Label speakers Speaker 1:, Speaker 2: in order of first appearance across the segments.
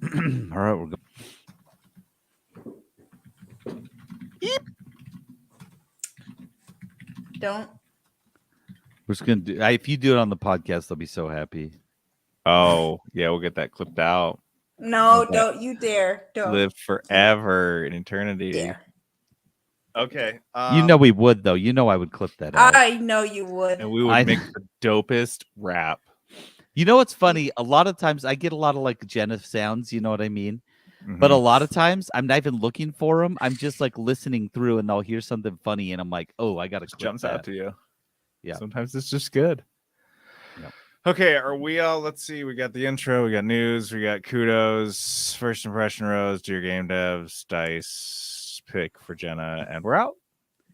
Speaker 1: All right, we're going.
Speaker 2: Don't.
Speaker 1: We're just gonna do. If you do it on the podcast, they'll be so happy.
Speaker 3: Oh, yeah, we'll get that clipped out.
Speaker 2: No,
Speaker 3: Okay.
Speaker 2: don't you dare. Don't.
Speaker 3: Live forever in eternity.
Speaker 2: Dare.
Speaker 3: Okay.
Speaker 1: You know we would though. You know I would clip that out.
Speaker 2: I know you would.
Speaker 3: And we would make the dopest rap.
Speaker 1: You know what's funny? A lot of times I get a lot of like Jenna sounds. You know what I mean?
Speaker 3: Mm-hmm.
Speaker 1: But a lot of times I'm not even looking for them. I'm just like listening through, and I'll hear something funny, and I'm like, "Oh, I got to clip
Speaker 3: jumps
Speaker 1: that."
Speaker 3: out to you.
Speaker 1: Yeah.
Speaker 3: Sometimes it's just good.
Speaker 1: Yep.
Speaker 3: Okay, are we all? Let's see. We got the intro. We got news. We got kudos. First impression rose. Dear game devs. Dice pick for Jenna, and we're out.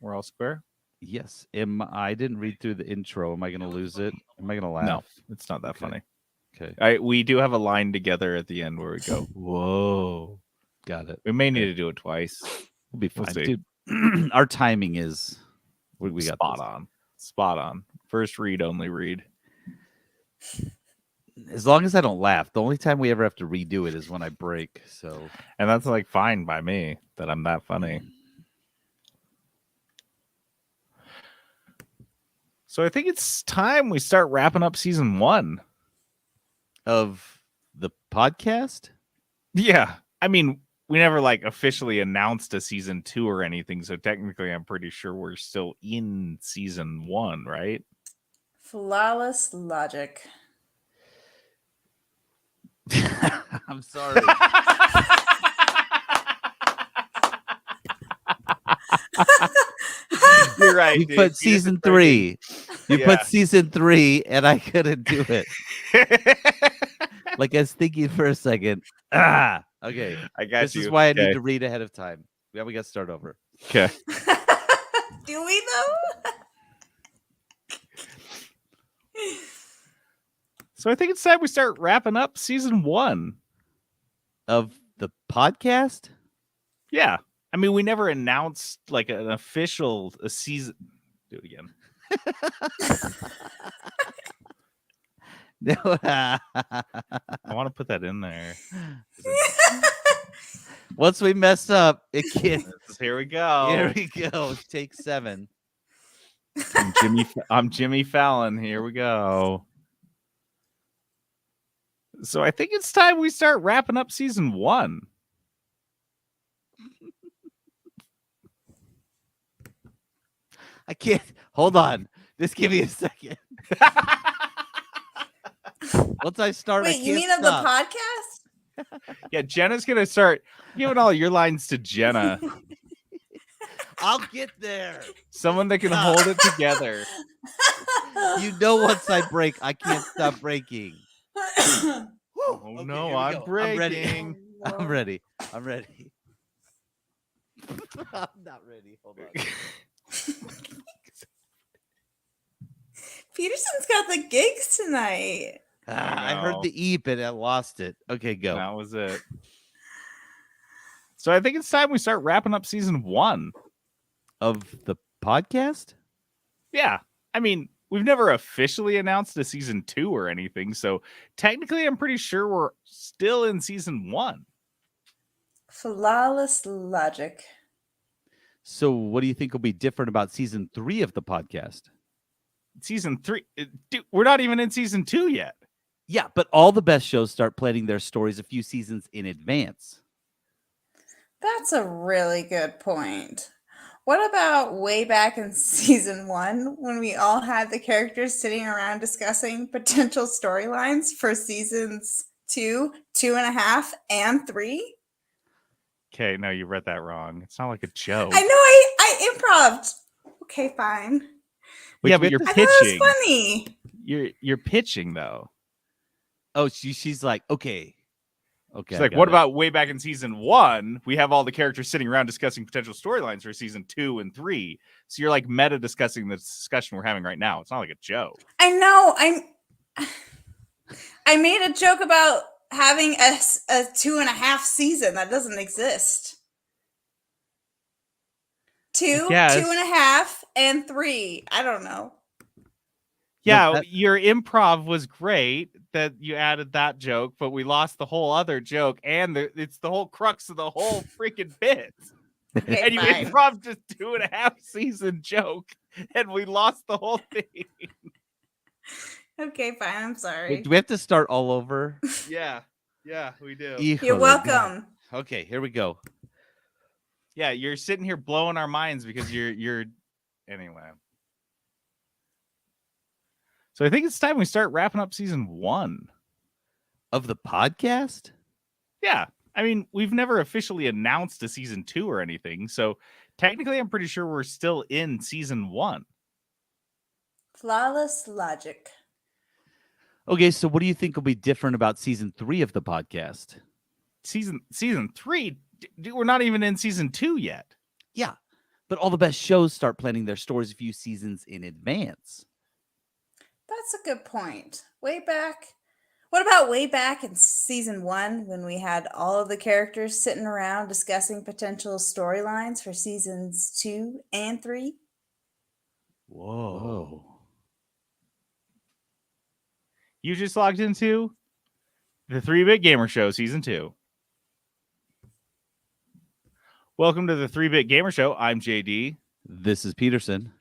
Speaker 3: We're all square.
Speaker 1: Yes. I didn't read through the intro. Am I going to lose it? Am I going to laugh?
Speaker 3: No, it's not that funny.
Speaker 1: Okay.
Speaker 3: We do have a line together at the end where we go, "Whoa."
Speaker 1: Got it.
Speaker 3: We may need to do it twice.
Speaker 1: We'll be fine.
Speaker 3: We'll see.
Speaker 1: Dude, our timing is we got
Speaker 3: spot
Speaker 1: this.
Speaker 3: on. Spot on. First read, only read.
Speaker 1: As long as I don't laugh. The only time we ever have to redo it is when I break. So,
Speaker 3: and that's like fine by me that I'm that funny. So I think it's time we start wrapping up season 1
Speaker 1: of the podcast.
Speaker 3: Yeah, I mean, we never like officially announced a season 2 or anything, so technically I'm pretty sure we're still in season 1, right?
Speaker 2: Flawless logic.
Speaker 1: I'm sorry.
Speaker 3: You're right.
Speaker 1: You put season 3. You put season 3, and I couldn't do it. Like I was thinking for a second. Okay.
Speaker 3: I got
Speaker 1: this
Speaker 3: you.
Speaker 1: This is why I need to read ahead of time. Yeah, we got to start over.
Speaker 3: Okay.
Speaker 2: Do we though?
Speaker 3: So I think it's time we start wrapping up season 1
Speaker 1: of the podcast.
Speaker 3: Yeah, I mean, we never announced like an official season. Do it again.
Speaker 1: No,
Speaker 3: I want to put that in there.
Speaker 1: Once we mess up, it can't.
Speaker 3: Here we go.
Speaker 1: Here we go. Take 7.
Speaker 3: I'm Jimmy Fallon. Here we go. So I think it's time we start wrapping up season 1.
Speaker 1: I can't. Hold on. Just give me a second. Once I start,
Speaker 2: wait, you mean of the podcast?
Speaker 3: Yeah, Jenna's gonna start giving all your lines to Jenna.
Speaker 1: I'll get there.
Speaker 3: Someone that can hold it together.
Speaker 1: You know, once I break, I can't stop breaking.
Speaker 3: Oh
Speaker 1: Okay,
Speaker 3: no, I'm breaking.
Speaker 1: I'm ready. I'm ready. I'm not ready. Hold on.
Speaker 2: Peterson's got the gigs tonight.
Speaker 1: I heard the eep and I lost it. Okay, go.
Speaker 3: That was it. So I think it's time we start wrapping up season 1
Speaker 1: of the podcast.
Speaker 3: Yeah, I mean, we've never officially announced a season 2 or anything, so technically I'm pretty sure we're still in season 1.
Speaker 2: Flawless logic.
Speaker 1: So what do you think will be different about season 3 of the podcast?
Speaker 3: Season 3, dude, we're not even in season 2 yet.
Speaker 1: Yeah, but all the best shows start planning their stories a few seasons in advance.
Speaker 2: That's a really good point. What about way back in season 1 when we all had the characters sitting around discussing potential storylines for seasons 2, 2.5, and 3?
Speaker 3: Okay, no, you read that wrong. It's not like a joke.
Speaker 2: I know I improv'd. Okay, fine.
Speaker 3: Yeah, but you're
Speaker 2: I
Speaker 3: pitching.
Speaker 2: thought it was funny.
Speaker 3: You're pitching though.
Speaker 1: Oh, she's like, okay.
Speaker 3: She's like, what about way back in season 1? We have all the characters sitting around discussing potential storylines for season 2 and 3. So you're like meta discussing the discussion we're having right now. It's not like a joke.
Speaker 2: I know. I made a joke about having a 2.5 season that doesn't exist. 2, 2.5, and 3. I don't know.
Speaker 3: Yeah,
Speaker 1: that-
Speaker 3: your improv was great that you added that joke, but we lost the whole other joke, and it's the whole crux of the whole freaking bit.
Speaker 2: Okay,
Speaker 3: And you
Speaker 2: fine.
Speaker 3: improv just 2.5 season joke, and we lost the whole thing.
Speaker 2: Okay, fine. I'm sorry.
Speaker 1: Do we have to start all over?
Speaker 3: Yeah, we do.
Speaker 2: You're
Speaker 1: Híjole,
Speaker 2: welcome.
Speaker 1: God. Okay, here we go.
Speaker 3: Yeah, you're sitting here blowing our minds because you're anyway. So I think it's time we start wrapping up season 1
Speaker 1: Of the podcast?
Speaker 3: Yeah. I mean, we've never officially announced a season 2 or anything. So technically, I'm pretty sure we're still in season 1.
Speaker 2: Flawless logic.
Speaker 1: Okay, so what do you think will be different about season 3 of the podcast?
Speaker 3: Season 3, we're not even in season 2 yet.
Speaker 1: Yeah, but all the best shows start planning their stories a few seasons in advance.
Speaker 2: That's a good point. What about way back in season 1 when we had all of the characters sitting around discussing potential storylines for seasons 2 and 3?
Speaker 1: Whoa.
Speaker 3: You just logged into the 3-Bit Gamer Show season 2. Welcome to the 3-Bit Gamer Show. I'm JD.
Speaker 1: This is Peterson.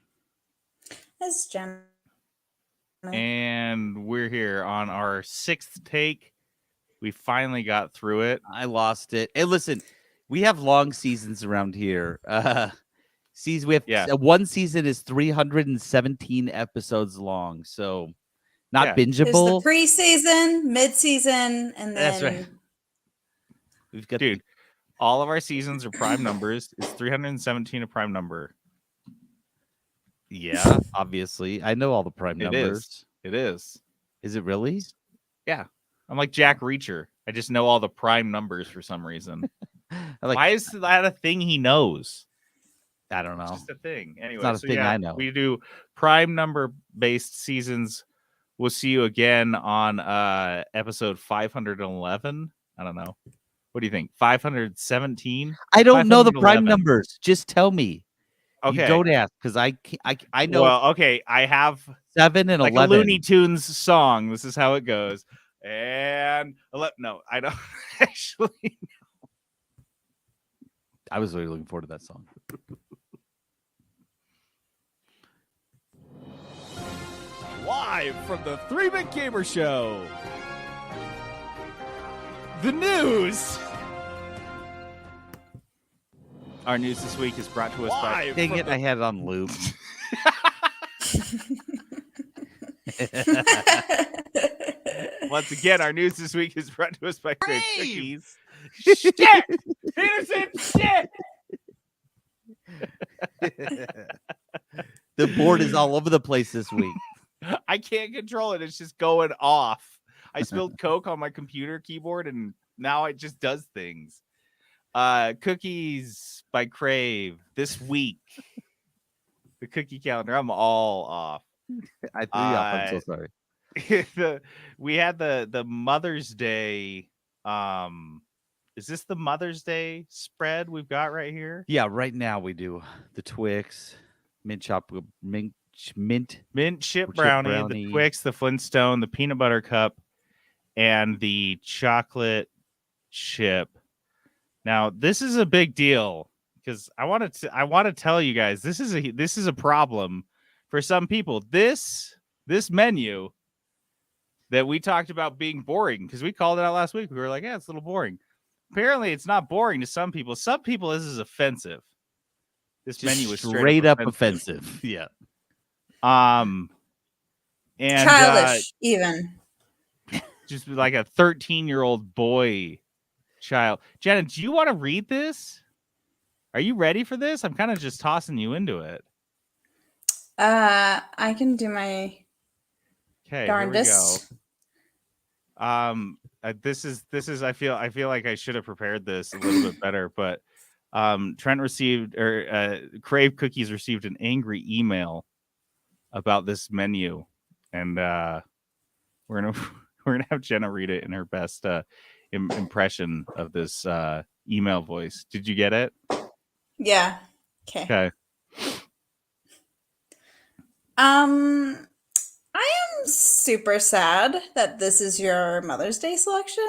Speaker 2: This is Jenna.
Speaker 3: And we're here on our 6th take. We finally got through it.
Speaker 1: I lost it. Hey, listen, we have long seasons around here. One season is 317 episodes long, so not
Speaker 2: There's
Speaker 1: bingeable.
Speaker 2: the preseason, mid-season, and then
Speaker 1: That's right. We've got
Speaker 3: Dude, all of our seasons are prime numbers. It's 317 a prime number.
Speaker 1: Yeah, obviously. I know all the prime
Speaker 3: It
Speaker 1: numbers.
Speaker 3: It is.
Speaker 1: Is it really?
Speaker 3: Yeah. I'm like Jack Reacher. I just know all the prime numbers for some reason.
Speaker 1: Like,
Speaker 3: Why is that a thing he knows?
Speaker 1: I don't know.
Speaker 3: It's just a thing. Anyway,
Speaker 1: not a thing I know.
Speaker 3: We do prime number based seasons. We'll see you again on episode 511. I don't know. What do you think? 517?
Speaker 1: I don't know the prime
Speaker 3: 511.
Speaker 1: numbers. Just tell me.
Speaker 3: Okay.
Speaker 1: You don't ask because I know
Speaker 3: Well, okay. I have
Speaker 1: 7 and
Speaker 3: like
Speaker 1: 11.
Speaker 3: a Looney Tunes song. This is how it goes. And no, I don't actually.
Speaker 1: I was really looking forward to that song.
Speaker 4: Live from the 3-Bit Gamer Show. The news.
Speaker 3: Our news this week is brought to us by.
Speaker 4: Live
Speaker 1: Dang
Speaker 4: from
Speaker 1: it, I had it on loop.
Speaker 3: Once again, our news this week is brought to us by Crave
Speaker 4: Crave!
Speaker 3: Cookies. Shit! Peterson, shit!
Speaker 1: The board is all over the place this week.
Speaker 3: I can't control it. It's just going off. I spilled Coke on my computer keyboard and now it just does things. Cookies by Crave this week. The cookie calendar. I'm all off.
Speaker 1: I threw you off. I'm so sorry.
Speaker 3: We had the Mother's Day. Is this the Mother's Day spread we've got right here?
Speaker 1: Yeah, right now we do the Twix, mint
Speaker 3: Chip
Speaker 1: Chip
Speaker 3: brownie,
Speaker 1: brownie.
Speaker 3: the Twix, the Flintstone, the peanut butter cup, and the chocolate chip. Now, this is a big deal because I want to tell you guys this is a problem for some people. This menu that we talked about being boring because we called it out last week. We were like, yeah, it's a little boring. Apparently, it's not boring to some people. Some people, this is offensive. This
Speaker 1: Just
Speaker 3: menu is
Speaker 1: straight up offensive. Yeah.
Speaker 3: And
Speaker 2: childish, even.
Speaker 3: just like a 13-year-old boy child. Jenna, do you want to read this? Are you ready for this? I'm kind of just tossing you into it.
Speaker 2: I can do my
Speaker 3: Okay,
Speaker 2: darndest.
Speaker 3: here we go. This is I feel like I should have prepared this a little bit better, but Trent received Crave Cookies received an angry email about this menu, and we're gonna have Jenna read it in her best impression of this email voice. Did you get it?
Speaker 2: Yeah. Okay.
Speaker 3: Okay.
Speaker 2: I super sad that this is your Mother's Day selection.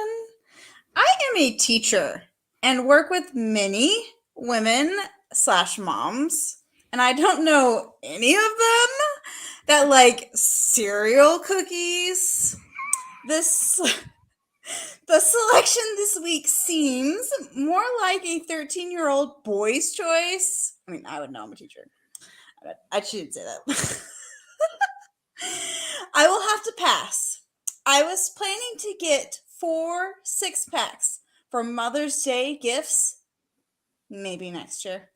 Speaker 2: I am a teacher and work with many women / moms, and I don't know any of them that like cereal cookies. The selection this week seems more like a 13-year-old boy's choice. I mean, I would know, I'm a teacher. I shouldn't say that. I will have to pass. I was planning to get 4 6-packs for Mother's Day gifts. Maybe next year.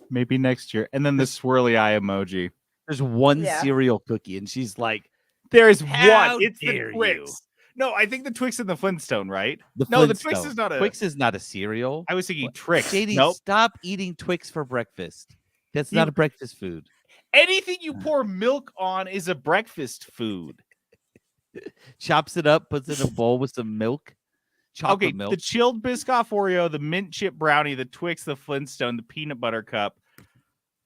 Speaker 3: Maybe next year. And then the swirly eye emoji.
Speaker 1: There's one
Speaker 2: Yeah.
Speaker 1: cereal cookie, and she's like,
Speaker 3: There's
Speaker 1: How
Speaker 3: one. It's the
Speaker 1: dare
Speaker 3: Twix.
Speaker 1: you.
Speaker 3: No, I think the Twix and the Flintstone, right?
Speaker 1: the
Speaker 3: No, the Twix
Speaker 1: Flintstone.
Speaker 3: is not a.
Speaker 1: Twix is not a cereal.
Speaker 3: I was thinking
Speaker 1: What?
Speaker 3: Trix.
Speaker 1: JD,
Speaker 3: Nope.
Speaker 1: stop eating Twix for breakfast. That's
Speaker 3: You-
Speaker 1: not a breakfast food.
Speaker 3: Anything you pour milk on is a breakfast food.
Speaker 1: Chops it up, puts it in a bowl with some milk. Chocolate
Speaker 3: Okay,
Speaker 1: milk.
Speaker 3: the chilled Biscoff Oreo, the mint chip brownie, the Twix, the Flintstone, the peanut butter cup.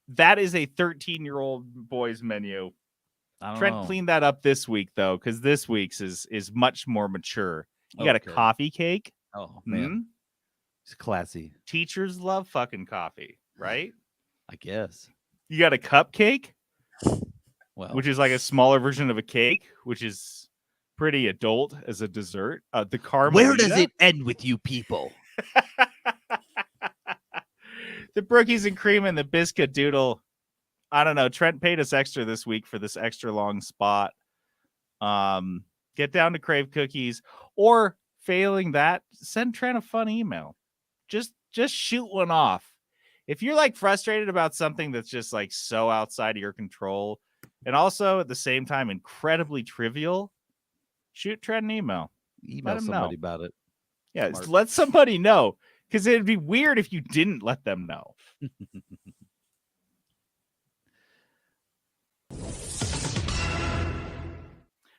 Speaker 3: That is a 13-year-old boy's menu.
Speaker 1: I don't
Speaker 3: Trent
Speaker 1: know.
Speaker 3: cleaned that up this week though, because this week's is much more mature. You got a
Speaker 1: Okay.
Speaker 3: coffee cake.
Speaker 1: Oh man,
Speaker 3: Mhm.
Speaker 1: it's classy.
Speaker 3: Teachers love fucking coffee, right?
Speaker 1: I guess.
Speaker 3: You got a cupcake,
Speaker 1: Well,
Speaker 3: which is like a smaller version of a cake, which is pretty adult as a dessert. The Carmelita.
Speaker 1: where does it end with you people?
Speaker 3: The Brookies and Cream and the Biscuit Doodle. I don't know. Trent paid us extra this week for this extra long spot. Get down to Crave Cookies, or failing that, send Trent a fun email. Just shoot one off. If you're like frustrated about something that's just like so outside of your control, and also at the same time incredibly trivial, shoot Trent an email.
Speaker 1: Email
Speaker 3: him
Speaker 1: somebody
Speaker 3: know.
Speaker 1: about it.
Speaker 3: Yeah,
Speaker 1: Smart.
Speaker 3: let somebody know, because it'd be weird if you didn't let them know.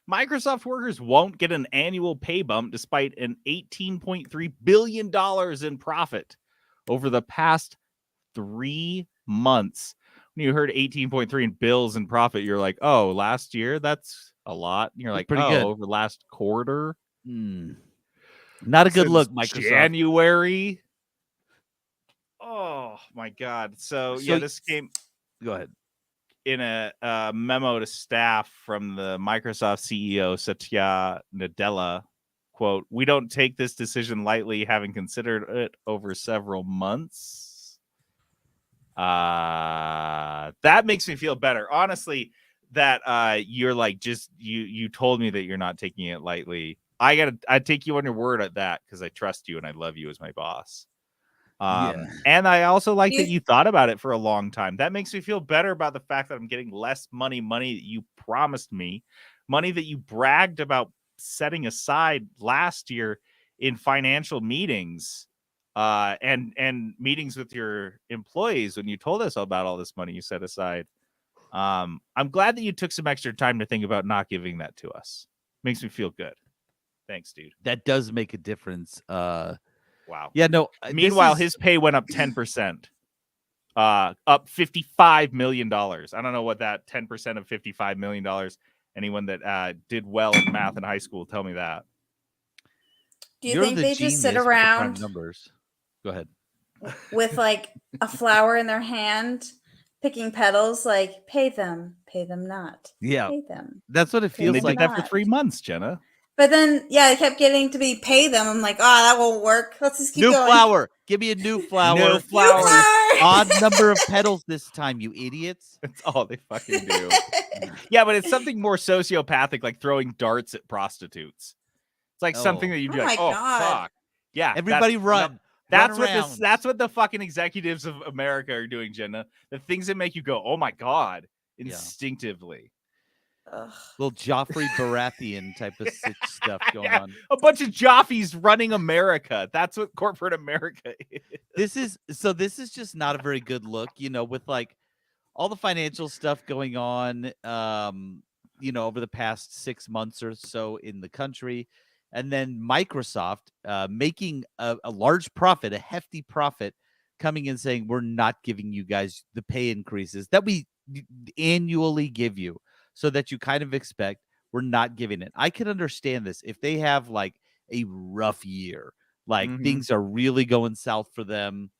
Speaker 3: Microsoft workers won't get an annual pay bump despite an $18.3 billion in profit over the past 3 months. When you heard 18.3 in bills and profit, you're like, oh, last year, that's a lot. And you're
Speaker 1: That's
Speaker 3: like,
Speaker 1: pretty
Speaker 3: oh,
Speaker 1: good.
Speaker 3: over last quarter.
Speaker 1: Not a good
Speaker 3: Since
Speaker 1: look, Microsoft.
Speaker 3: January. Oh my God. So yeah,
Speaker 1: So-
Speaker 3: this came
Speaker 1: Go ahead.
Speaker 3: in a memo to staff from the Microsoft CEO Satya Nadella. Quote, "We don't take this decision lightly, having considered it over several months." That makes me feel better. Honestly, that you're like, just you told me that you're not taking it lightly. I take you on your word at that, because I trust you and I love you as my boss.
Speaker 1: Yeah.
Speaker 3: And I also like that
Speaker 2: You-
Speaker 3: you thought about it for a long time. That makes me feel better about the fact that I'm getting less money that you promised me, money that you bragged about setting aside last year in financial meetings, and meetings with your employees when you told us about all this money you set aside. I'm glad that you took some extra time to think about not giving that to us. Makes me feel good. Thanks, dude.
Speaker 1: That does make a difference.
Speaker 3: Wow.
Speaker 1: Yeah, no.
Speaker 3: Meanwhile,
Speaker 1: this is-
Speaker 3: his pay went up 10%, up $55 million. I don't know what that 10% of $55 million. Anyone that did well in math in high school, tell me that.
Speaker 2: Do you
Speaker 1: you're
Speaker 2: think
Speaker 1: the
Speaker 2: they just sit
Speaker 1: genius with the prime
Speaker 2: around
Speaker 1: numbers. Go ahead.
Speaker 2: with like a flower in their hand, picking petals, like pay them not,
Speaker 1: Yeah,
Speaker 2: pay them.
Speaker 1: that's what it
Speaker 2: And
Speaker 3: And
Speaker 1: feels
Speaker 3: they
Speaker 2: Feels
Speaker 1: like.
Speaker 3: did that for
Speaker 2: not.
Speaker 3: 3 months, Jenna.
Speaker 2: But then, yeah, I kept getting to be pay them. I'm like, oh, that won't work. Let's just keep
Speaker 1: New
Speaker 2: going.
Speaker 1: flower. Give me a new flower.
Speaker 3: New
Speaker 2: New
Speaker 3: flower.
Speaker 2: flower!
Speaker 1: Odd number of petals this time, you idiots.
Speaker 3: That's all they fucking do. Yeah, but it's something more sociopathic, like throwing darts at prostitutes. It's like something
Speaker 1: Oh.
Speaker 3: that you'd be
Speaker 2: Oh
Speaker 3: like,
Speaker 2: my
Speaker 3: oh,
Speaker 2: God.
Speaker 3: fuck. Yeah.
Speaker 1: Everybody run.
Speaker 3: That's
Speaker 1: Run
Speaker 3: what
Speaker 1: around.
Speaker 3: that's what the fucking executives of America are doing, Jenna. The things that make you go, oh my God,
Speaker 1: Yeah.
Speaker 3: instinctively.
Speaker 2: Ugh.
Speaker 1: Little Joffrey Baratheon type of stuff going
Speaker 3: Yeah.
Speaker 1: on.
Speaker 3: A bunch of Joffies running America. That's what corporate America is.
Speaker 1: This is just not a very good look, with like all the financial stuff going on, over the past 6 months or so in the country. And then Microsoft making a large profit, a hefty profit, coming and saying, we're not giving you guys the pay increases that we annually give you. so that you kind of expect we're not giving it. I can understand this if they have like a rough year, like things are really going south for them,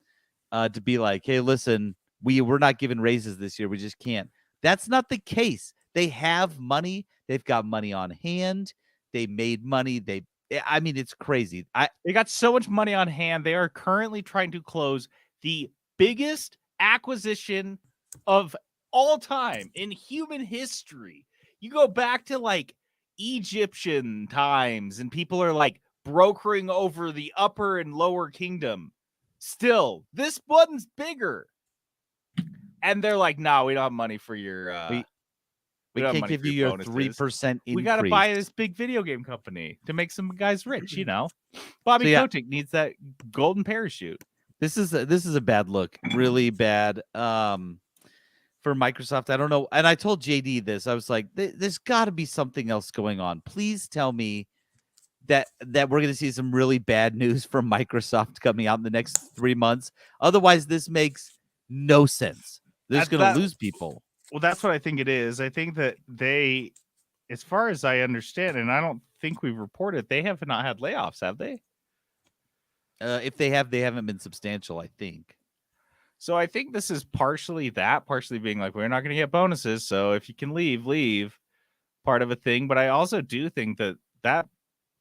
Speaker 1: to be like, hey, listen, we're not giving raises this year. We just can't. That's not the case. They have money. They've got money on hand. They made money. I mean, it's crazy.
Speaker 3: They got so much money on hand. They are currently trying to close the biggest acquisition of all time in human history. You go back to like Egyptian times and people are like brokering over the upper and lower kingdom. Still, this one's bigger. And they're like, no, we don't have money for your
Speaker 1: we can't give you your 3% increase.
Speaker 3: We got to buy this big video game company to make some guys rich, you know. Bobby Kotick needs that golden parachute.
Speaker 1: This is a bad look, really bad for Microsoft. I don't know. And I told JD this. I was like, there's got to be something else going on. Please tell me that we're going to see some really bad news from Microsoft coming out in the next 3 months. Otherwise, this makes no sense. They're going to lose people.
Speaker 3: Well, that's what I think it is. I think that they, as far as I understand, and I don't think we've reported, they have not had layoffs, have they?
Speaker 1: If they have, they haven't been substantial, I think.
Speaker 3: So I think this is partially that, partially being like, we're not going to get bonuses. So if you can leave, part of a thing. But I also do think that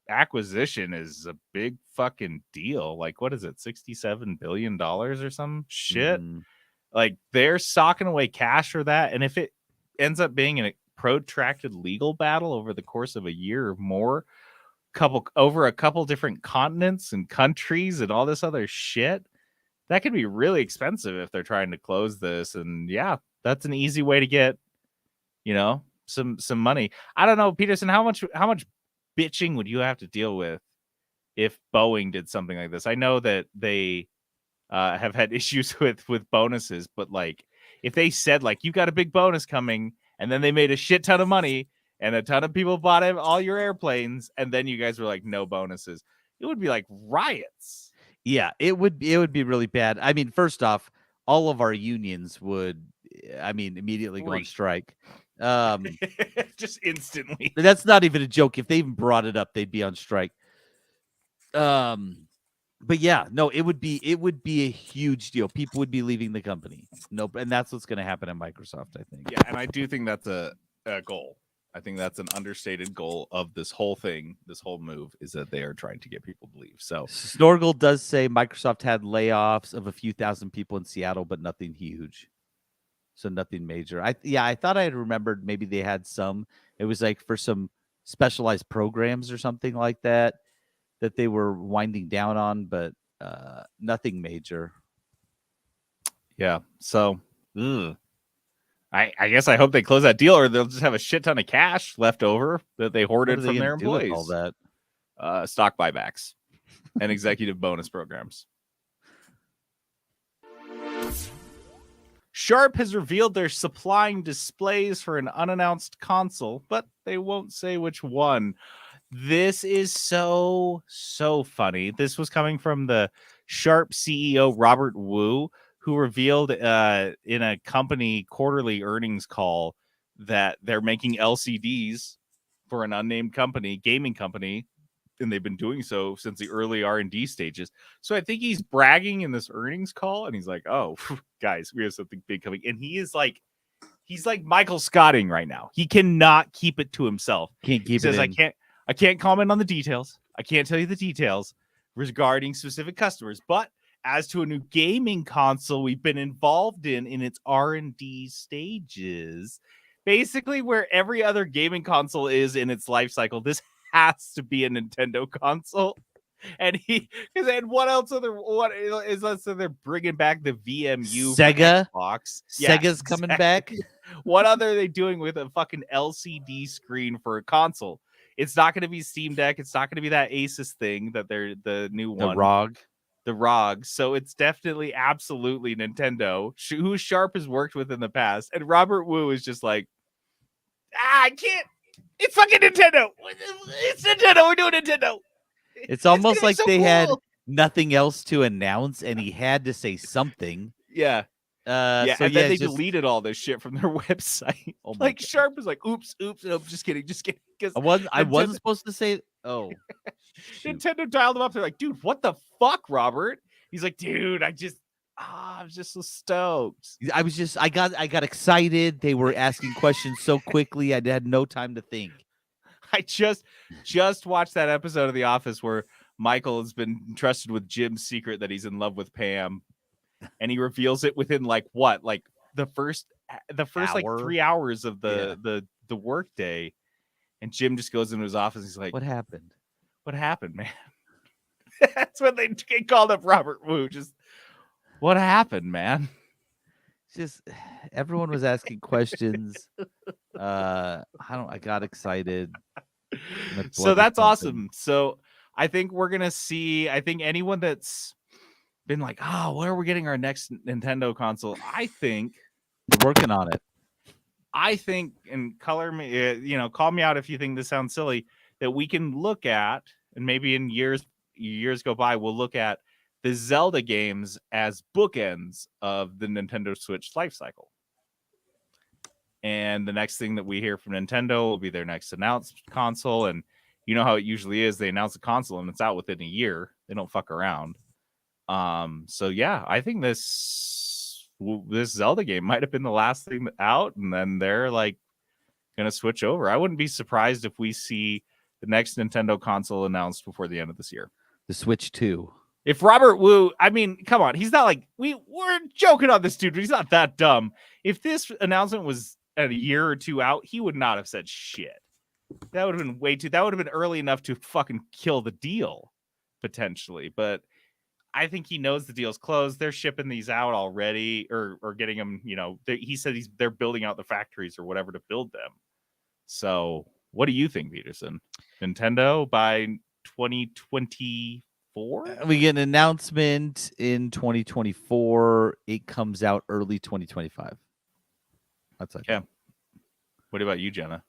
Speaker 3: acquisition is a big fucking deal. Like, what is it? $67 billion or some shit? Like, they're socking away cash for that. And if it ends up being a protracted legal battle over the course of a year or more, over a couple different continents and countries and all this other shit, that could be really expensive if they're trying to close this. And yeah, that's an easy way to get, you know, some money. I don't know, Peterson, how much bitching would you have to deal with if Boeing did something like this? I know that they have had issues with bonuses, but like if they said like, you got a big bonus coming, and then they made a shit ton of money and a ton of people bought all your airplanes, and then you guys were like, no bonuses, it would be like riots.
Speaker 1: Yeah, it would be really bad. I mean, first off, all of our unions would, immediately go on strike.
Speaker 3: Just instantly.
Speaker 1: That's not even a joke. If they even brought it up, they'd be on strike. But yeah, no, it would be a huge deal. People would be leaving the company. Nope, and that's what's going to happen at Microsoft, I think.
Speaker 3: Yeah, and I do think that's a goal. I think that's an understated goal of this whole thing, this whole move, is that they are trying to get people to leave. So
Speaker 1: Snorgle does say Microsoft had layoffs of a few thousand people in Seattle, but nothing huge. So nothing major. I thought I had remembered maybe they had some. It was like for some specialized programs or something like that they were winding down on, but nothing major.
Speaker 3: Yeah. So I guess I hope they close that deal, or they'll just have a shit ton of cash left over that they hoarded from their employees.
Speaker 1: All that
Speaker 3: stock buybacks and executive bonus programs. Sharp has revealed they're supplying displays for an unannounced console, but they won't say which one. This is so funny. This was coming from the Sharp CEO, Robert Wu, who revealed in a company quarterly earnings call that they're making LCDs for an unnamed company, gaming company, and they've been doing so since the early R&D stages. So I think he's bragging in this earnings call, and he's like, oh, guys, we have something big coming. And he's like Michael Scotting right now. He cannot keep it to himself.
Speaker 1: Can't keep
Speaker 3: he says,
Speaker 1: it
Speaker 3: I can't comment on the details. I can't tell you the details regarding specific customers, but as to a new gaming console we've been involved in its R&D stages, basically where every other gaming console is in its life cycle, this has to be a Nintendo console. And what is let's say they're bringing back the VMU
Speaker 1: Sega
Speaker 3: box.
Speaker 1: Sega's coming back.
Speaker 3: What other are they doing with a fucking LCD screen for a console? It's not going to be Steam Deck. It's not going to be that Asus thing that they're the new one. The ROG. So it's definitely absolutely Nintendo, who Sharp has worked with in the past. And Robert Wu is just like, I can't. It's fucking Nintendo. It's Nintendo. We're doing Nintendo.
Speaker 1: It's almost like they had nothing else to announce, and he had to say something.
Speaker 3: Yeah. Yeah,
Speaker 1: So
Speaker 3: and then they
Speaker 1: it's just,
Speaker 3: deleted all this shit from their website.
Speaker 1: Oh my
Speaker 3: Like
Speaker 1: God.
Speaker 3: Sharp was like, "Oops, nope, just kidding." Because
Speaker 1: I wasn't supposed to say. Oh, shoot.
Speaker 3: Nintendo dialed them up. They're like, "Dude, what the fuck, Robert?" He's like, "Dude, I was just so stoked."
Speaker 1: I got excited. They were asking questions so quickly. I had no time to think.
Speaker 3: I just watched that episode of The Office where Michael has been entrusted with Jim's secret that he's in love with Pam, and he reveals it within like the first like
Speaker 1: Hour?
Speaker 3: 3 hours of the work day, and Jim just goes into his office. He's like,
Speaker 1: What happened?
Speaker 3: "What happened, man?" That's when they called up Robert Wu. Just what happened, man?
Speaker 1: Just everyone was asking questions. I got excited. My
Speaker 3: So
Speaker 1: blood was
Speaker 3: that's
Speaker 1: pumping.
Speaker 3: awesome. So I think we're gonna see. I think anyone that's been like, "Oh, where are we getting our next Nintendo console?" I think,
Speaker 1: They're working on it.
Speaker 3: and color me, call me out if you think this sounds silly. That we can look at, and maybe in years go by, we'll look at the Zelda games as bookends of the Nintendo Switch life cycle. And the next thing that we hear from Nintendo will be their next announced console. And you know how it usually is. They announce a console and it's out within a year. They don't fuck around. So yeah, I think this Zelda game might have been the last thing out, and then they're like gonna switch over. I wouldn't be surprised if we see the next Nintendo console announced before the end of this year.
Speaker 1: The Switch 2.
Speaker 3: If Robert Wu, I mean, come on, he's not like we're joking on this dude, but he's not that dumb. If this announcement was a year or two out, he would not have said shit. That would have been that would have been early enough to fucking kill the deal, potentially. But I think he knows the deal's closed. They're shipping these out already, or getting them. He said they're building out the factories or whatever to build them. So, what do you think, Peterson? Nintendo by 2024?
Speaker 1: We get an announcement in 2024. It comes out early 2025. That's like,
Speaker 3: okay. What about you, Jenna?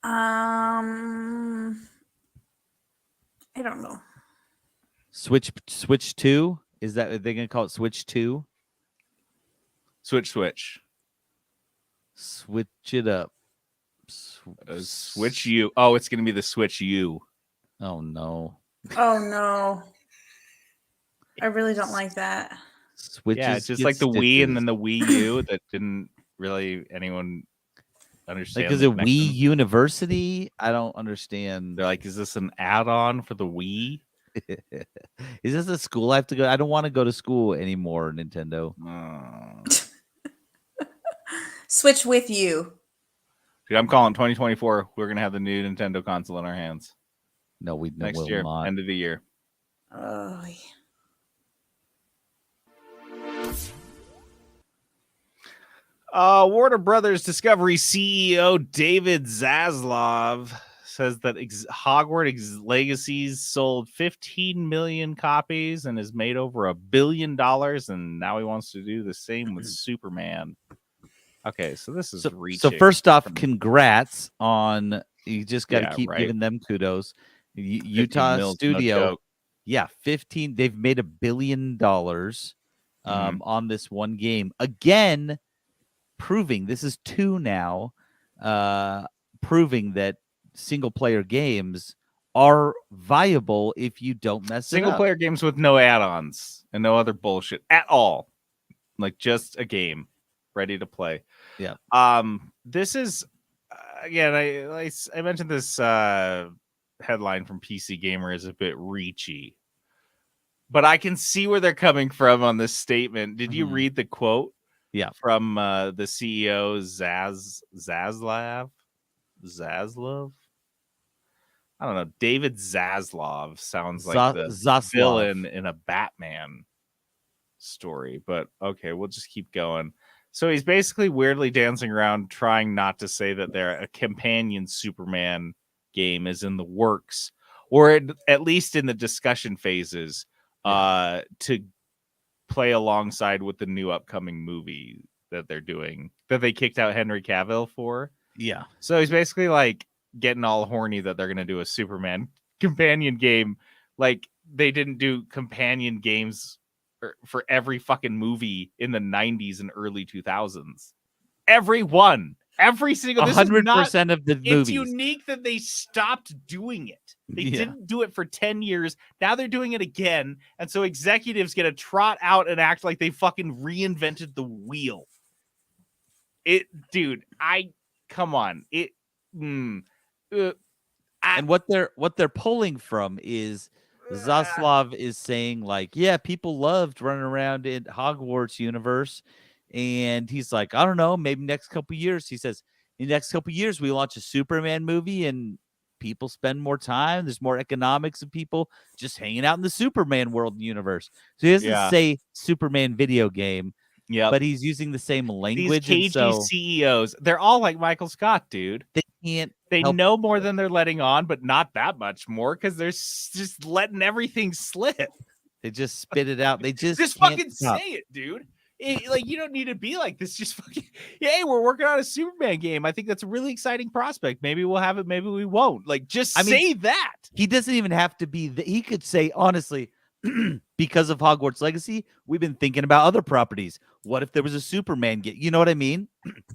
Speaker 2: I don't know.
Speaker 1: Switch 2? Is that, are they gonna call it Switch 2?
Speaker 3: Switch
Speaker 1: it up.
Speaker 3: Switch U. Oh, it's gonna be the Switch U.
Speaker 1: Oh no.
Speaker 2: Oh no. I really don't like that.
Speaker 1: Switches.
Speaker 3: Yeah, it's just
Speaker 1: get
Speaker 3: like the Wii
Speaker 1: stitches.
Speaker 3: and then the Wii U that didn't really anyone understand.
Speaker 1: Like, is
Speaker 3: the
Speaker 1: it
Speaker 3: connection.
Speaker 1: Wii University? I don't understand.
Speaker 3: They're like, is this an add-on for the Wii?
Speaker 1: Is this a school I have to go? I don't want to go to school anymore, Nintendo.
Speaker 2: Switch with you.
Speaker 3: Dude, I'm calling 2024. We're gonna have the new Nintendo console in our hands
Speaker 1: No, we
Speaker 3: next
Speaker 1: will
Speaker 3: year,
Speaker 1: not.
Speaker 3: end of the year.
Speaker 2: Oh,
Speaker 3: Warner Brothers Discovery CEO David Zaslav says that Hogwarts Legacies sold 15 million copies and has made over $1 billion, and now he wants to do the same with Superman. Okay, so this is reaching.
Speaker 1: So first off, congrats on, you just got to keep
Speaker 3: right.
Speaker 1: giving them kudos. Utah
Speaker 3: mils,
Speaker 1: studio,
Speaker 3: no joke.
Speaker 1: yeah, 15. They've made $1 billion on this one game. Again, proving this is 2 now, proving that single player games are viable if you don't mess it up.
Speaker 3: Single player games with no add-ons and no other bullshit at all, like just a game ready to play.
Speaker 1: Yeah.
Speaker 3: This is again, I mentioned this headline from PC Gamer is a bit reachy, but I can see where they're coming from on this statement. Did you read the quote?
Speaker 1: Yeah,
Speaker 3: from the CEO Zaslav. I don't know. David Zaslav sounds like the
Speaker 1: Zaslav.
Speaker 3: villain in a Batman story, but okay, we'll just keep going. So he's basically weirdly dancing around trying not to say that a companion Superman game is in the works, or at least in the discussion phases, to play alongside with the new upcoming movie that they're doing, that they kicked out Henry Cavill for.
Speaker 1: Yeah.
Speaker 3: So he's basically like getting all horny that they're going to do a Superman companion game. Like they didn't do companion games for every fucking movie in the 90s and early 2000s. Every single. This is not
Speaker 1: 100% of the
Speaker 3: It's
Speaker 1: movies.
Speaker 3: unique that they stopped doing it. They
Speaker 1: Yeah.
Speaker 3: didn't do it for 10 years. Now they're doing it again. And so executives get to trot out and act like they fucking reinvented the wheel. Come on.
Speaker 1: And what they're pulling from is Zaslav is saying like, yeah, people loved running around in Hogwarts universe, and he's like, I don't know, maybe next couple years. He says, in the next couple years we launch a Superman movie and people spend more time. There's more economics of people just hanging out in the Superman world and universe. So he doesn't say Superman video game, but he's using the same language.
Speaker 3: These
Speaker 1: and
Speaker 3: cagey
Speaker 1: so
Speaker 3: CEOs, they're all like Michael Scott, dude.
Speaker 1: they can't.
Speaker 3: They
Speaker 1: help-
Speaker 3: know more than they're letting on, but not that much more because they're just letting everything slip.
Speaker 1: They just spit it out. They just can't
Speaker 3: fucking
Speaker 1: stop.
Speaker 3: say it, dude. Like, you don't need to be like this. Just fucking, hey, we're working on a Superman game. I think that's a really exciting prospect. Maybe we'll have it. Maybe we won't. Like, just say that.
Speaker 1: He doesn't even have to be. He could say, honestly, because of Hogwarts Legacy, we've been thinking about other properties. What if there was a Superman game? You know what I mean?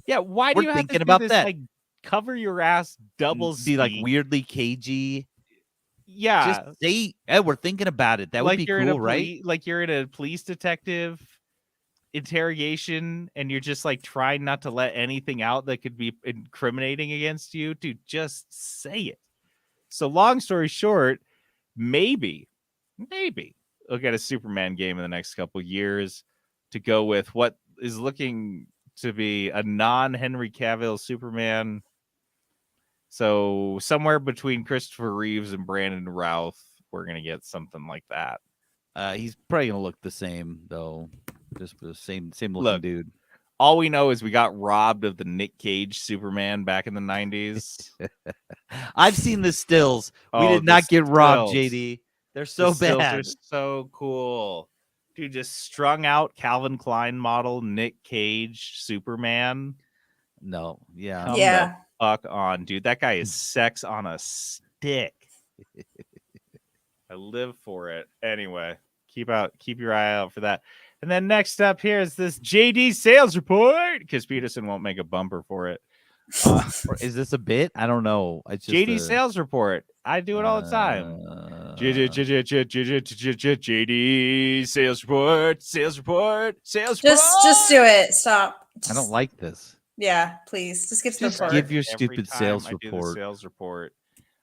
Speaker 3: Yeah. Why do
Speaker 1: We're
Speaker 3: you have
Speaker 1: thinking
Speaker 3: to do
Speaker 1: about
Speaker 3: this,
Speaker 1: that.
Speaker 3: Like, cover your ass double
Speaker 1: Be like
Speaker 3: speak?
Speaker 1: weirdly cagey.
Speaker 3: Yeah.
Speaker 1: Just say, hey, we're thinking about it. That would
Speaker 3: like
Speaker 1: be
Speaker 3: you're in
Speaker 1: cool,
Speaker 3: a
Speaker 1: right?
Speaker 3: like you're in a police detective interrogation and you're just like trying not to let anything out that could be incriminating against you. Dude, just say it. So long story short, maybe we'll get a Superman game in the next couple years to go with what is looking to be a non-Henry Cavill Superman. So somewhere between Christopher Reeves and Brandon Routh, we're gonna get something like that.
Speaker 1: He's probably gonna look the same though. Just the same looking
Speaker 3: Look,
Speaker 1: dude.
Speaker 3: All we know is we got robbed of the Nick Cage Superman back in the 90s.
Speaker 1: I've seen the stills. We
Speaker 3: Oh,
Speaker 1: did
Speaker 3: the
Speaker 1: not get robbed,
Speaker 3: stills.
Speaker 1: JD. They're so
Speaker 3: The stills
Speaker 1: bad.
Speaker 3: are so cool. Dude, just strung out Calvin Klein model Nick Cage Superman.
Speaker 1: No, yeah.
Speaker 3: Come
Speaker 2: Yeah.
Speaker 3: the fuck on, dude. That guy is sex on a stick. I live for it. Anyway, keep your eye out for that. And then next up here is this JD sales report because Peterson won't make a bumper for it.
Speaker 1: Is this a bit? I don't know. It's just
Speaker 3: JD sales report. I do it all the time. JD sales report.
Speaker 2: Just do it. Stop.
Speaker 1: I don't like this.
Speaker 2: Yeah, please. Just get to the
Speaker 1: Just
Speaker 2: report.
Speaker 1: give your
Speaker 3: Every
Speaker 1: stupid
Speaker 3: time
Speaker 1: sales
Speaker 3: I do the
Speaker 1: report.
Speaker 3: sales report.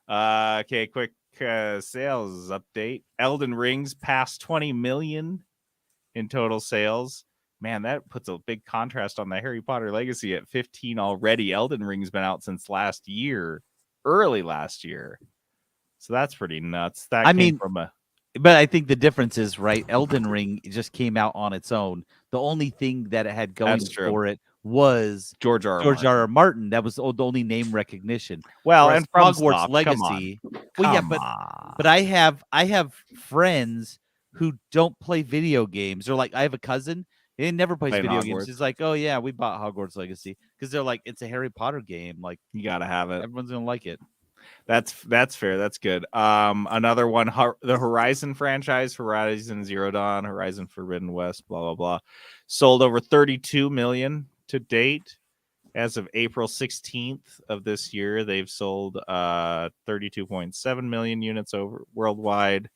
Speaker 3: Okay, quick sales update. Elden Ring's past 20 million in total sales. Man, that puts a big contrast on the Harry Potter Legacy at 15 already. Elden Ring's been out since early last year. So that's pretty nuts. That came from a
Speaker 1: But I think the difference is, right, Elden Ring just came out on its own. The only thing that it had going
Speaker 3: That's true.
Speaker 1: for it was
Speaker 3: George R.
Speaker 1: Martin. That was the only name recognition.
Speaker 3: Well,
Speaker 1: Whereas
Speaker 3: and from
Speaker 1: Hogwarts
Speaker 3: Stop,
Speaker 1: Legacy.
Speaker 3: come on.
Speaker 1: Well, yeah,
Speaker 3: Come on.
Speaker 1: but I have friends who don't play video games. Or like I have a cousin, he never plays
Speaker 3: Playing
Speaker 1: video
Speaker 3: Hogwarts.
Speaker 1: games. He's like, oh yeah, we bought Hogwarts Legacy because they're like, it's a Harry Potter game. Like
Speaker 3: You gotta have it.
Speaker 1: everyone's gonna like it.
Speaker 3: That's fair. That's good. Another one, the Horizon franchise, Horizon Zero Dawn, Horizon Forbidden West, blah blah blah, sold over 32 million to date. As of April 16th of this year, they've sold 32.7 million units over worldwide.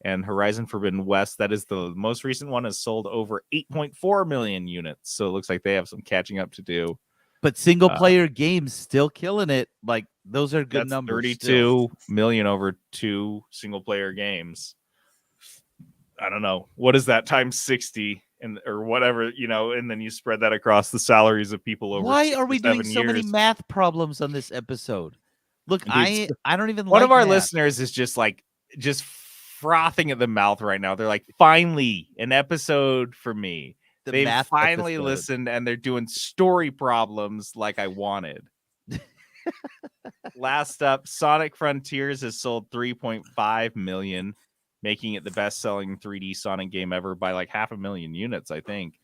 Speaker 3: And Horizon Forbidden West, that is the most recent one, has sold over 8.4 million units. So it looks like they have some catching up to do.
Speaker 1: But single player games still killing it. Like those are good
Speaker 3: That's
Speaker 1: numbers.
Speaker 3: 32 million over 2 single player games. I don't know. What is that times 60 or whatever, and then you spread that across the salaries of people over.
Speaker 1: Why are we doing
Speaker 3: 7
Speaker 1: so many
Speaker 3: years.
Speaker 1: math problems on this episode? Look,
Speaker 3: Dude,
Speaker 1: I don't even
Speaker 3: One
Speaker 1: like
Speaker 3: of our
Speaker 1: math.
Speaker 3: listeners is just frothing at the mouth right now. They're like, finally, an episode for me.
Speaker 1: The
Speaker 3: They
Speaker 1: math
Speaker 3: finally
Speaker 1: episode.
Speaker 3: listened and they're doing story problems like I wanted. Last up, Sonic Frontiers has sold 3.5 million, making it the best-selling 3D Sonic game ever by like 500,000 units, I think.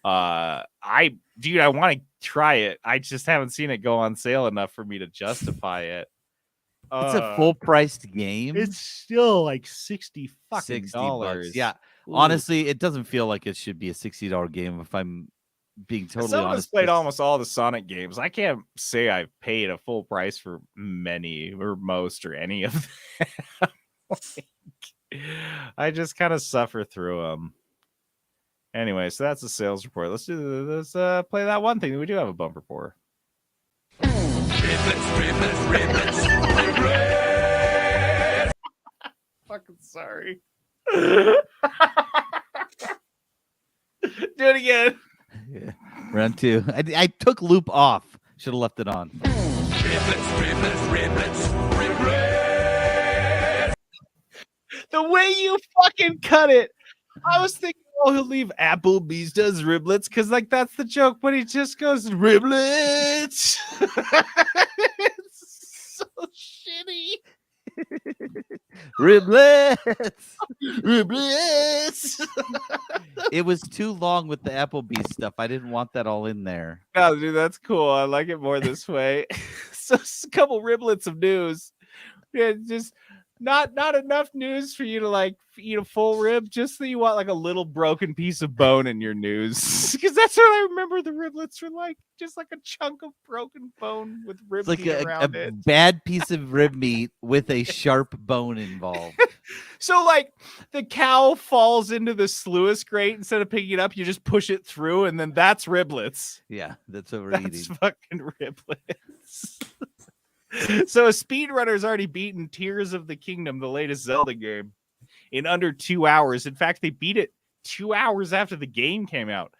Speaker 3: I want to try it. I just haven't seen it go on sale enough for me to justify it.
Speaker 1: It's a full priced game.
Speaker 3: It's still like 60 fucking
Speaker 1: $60.
Speaker 3: dollars.
Speaker 1: Yeah.
Speaker 3: Ooh.
Speaker 1: Honestly, it doesn't feel like it should be a $60 game if I'm being totally
Speaker 5: Some of us
Speaker 1: honest.
Speaker 5: played
Speaker 1: This-
Speaker 5: almost all the Sonic games. I can't say I've paid a full price for many or most or any of them. I just kind of suffer through them. Anyway, so that's the sales report. Let's play that one thing that we do have a bumper for. Fucking sorry. Do it again.
Speaker 1: Yeah. Round 2. I took loop off. Should have left it on.
Speaker 5: The way you fucking cut it. I was thinking, oh, he'll leave Applebee's does riblets because, like, that's the joke, but he just goes riblets. It's so shitty.
Speaker 1: Riblets.
Speaker 5: Riblets.
Speaker 1: It was too long with the Applebee's stuff. I didn't want that all in there.
Speaker 5: No, dude, that's cool. I like it more this way. So, a couple riblets of news. Yeah, just not enough news for you to like eat a full rib, just so you want like a little broken piece of bone in your news, because that's what I remember the riblets were like, just like a chunk of broken bone with rib
Speaker 1: It's like
Speaker 5: meat
Speaker 1: a
Speaker 5: around it.
Speaker 1: bad piece of rib meat with a sharp bone involved.
Speaker 5: So like the cow falls into the sluice grate, instead of picking it up, you just push it through, and then that's riblets.
Speaker 1: Yeah, that's what we're
Speaker 5: That's
Speaker 1: eating.
Speaker 5: fucking riblets. So a speedrunner's already beaten Tears of the Kingdom, the latest Zelda game, in under 2 hours. In fact, they beat it 2 hours after the game came out.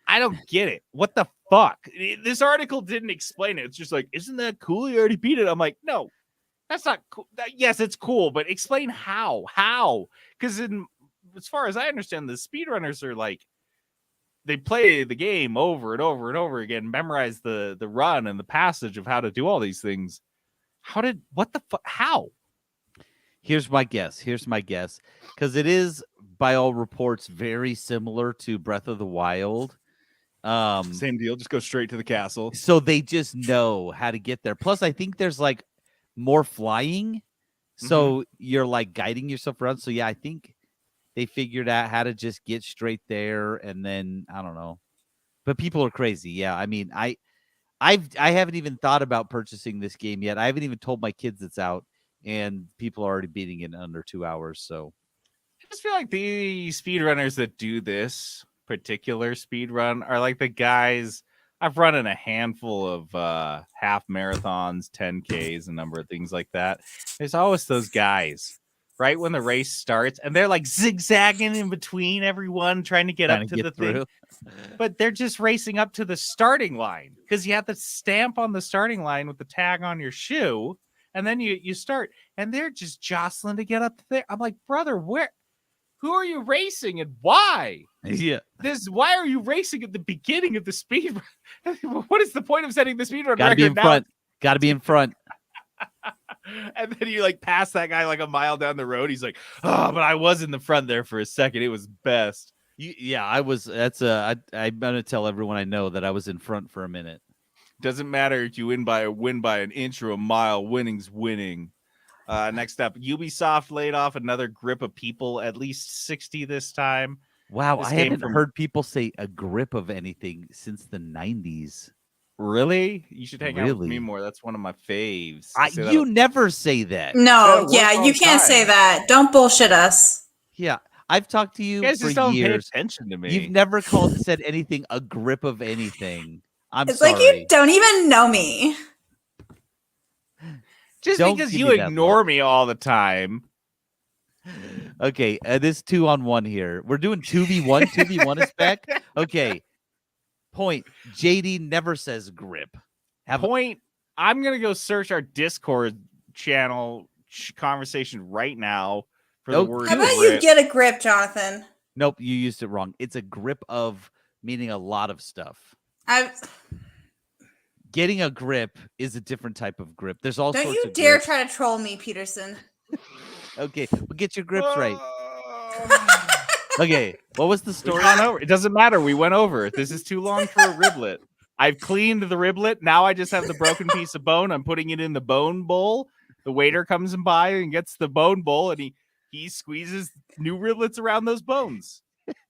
Speaker 5: I don't get it. What the fuck? This article didn't explain it. It's just like, isn't that cool? You already beat it. I'm like, no, that's not cool. Yes, it's cool, but explain how. How? Because as far as I understand, the speedrunners are like, they play the game over and over and over again, memorize the run and the passage of how to do all these things. What the fuck? How?
Speaker 1: Here's my guess. Because it is, by all reports, very similar to Breath of the Wild.
Speaker 5: Same deal. Just go straight to the castle.
Speaker 1: So they just know how to get there. Plus, I think there's like more flying. So you're like guiding yourself around. So yeah, I think they figured out how to just get straight there. And then I don't know. But people are crazy. Yeah. I mean, I haven't even thought about purchasing this game yet. I haven't even told my kids it's out, and people are already beating it in under 2 hours. So
Speaker 5: I just feel like the speedrunners that do this particular speedrun are like the guys. I've run in a handful of half marathons, 10Ks, a number of things like that. There's always those guys right when the race starts, and they're like zigzagging in between everyone, trying to get up to the thing. But they're just racing up to the starting line, because you have to stamp on the starting line with the tag on your shoe, and then you start, and they're just jostling to get up to there. I'm like, brother, who are you racing and why?
Speaker 1: Yeah.
Speaker 5: Why are you racing at the beginning of the speed run? What is the point of setting the speed run
Speaker 1: Gotta be in
Speaker 5: record now?
Speaker 1: front. Gotta be in front.
Speaker 5: And then you like pass that guy like a mile down the road. He's like, oh, but I was in the front there for a second. It was best.
Speaker 1: Yeah, I was. I'm gonna tell everyone I know that I was in front for a minute.
Speaker 5: Doesn't matter if you win by an inch or a mile. Winning's winning. Next up, Ubisoft laid off another grip of people, at least 60 this time.
Speaker 1: Wow,
Speaker 5: This
Speaker 1: I
Speaker 5: came
Speaker 1: haven't
Speaker 5: from-
Speaker 1: heard people say a grip of anything since the 90s.
Speaker 5: Really? You should hang out with me
Speaker 1: Really?
Speaker 5: more. That's one of my faves. I say that
Speaker 1: You never say that.
Speaker 2: No,
Speaker 5: Yeah,
Speaker 2: yeah,
Speaker 5: one
Speaker 2: you
Speaker 5: on
Speaker 2: can't say
Speaker 5: time.
Speaker 2: that. Don't bullshit us.
Speaker 1: Yeah, I've talked to you
Speaker 5: You guys
Speaker 1: for
Speaker 5: just don't pay
Speaker 1: years.
Speaker 5: attention to me.
Speaker 1: You've never said anything a grip of anything. I'm
Speaker 2: It's
Speaker 1: sorry.
Speaker 2: like you don't even know me.
Speaker 5: Just
Speaker 1: Don't
Speaker 5: because
Speaker 1: give
Speaker 5: you
Speaker 1: me that
Speaker 5: ignore me all the time.
Speaker 1: Okay, this 2-on-1 here. We're doing 2v1. 2v1 is back. Okay. Point. JD never says grip.
Speaker 5: Point. I'm gonna go search our Discord channel conversation right now for the
Speaker 1: Nope.
Speaker 5: word
Speaker 2: How about you
Speaker 5: grip.
Speaker 2: get a grip, Jonathan?
Speaker 1: Nope, you used it wrong. It's a grip of meaning a lot of stuff. Getting a grip is a different type of grip. There's all
Speaker 2: Don't
Speaker 1: sorts
Speaker 2: you
Speaker 1: of
Speaker 2: dare
Speaker 1: grips.
Speaker 2: try to troll me, Peterson.
Speaker 1: Okay, well, get your grips right. Okay, what was the
Speaker 5: We've
Speaker 1: story?
Speaker 5: gone over. It doesn't matter. We went over it. This is too long for a riblet. I've cleaned the riblet. Now I just have the broken piece of bone. I'm putting it in the bone bowl. The waiter comes by and gets the bone bowl, and he squeezes new riblets around those bones.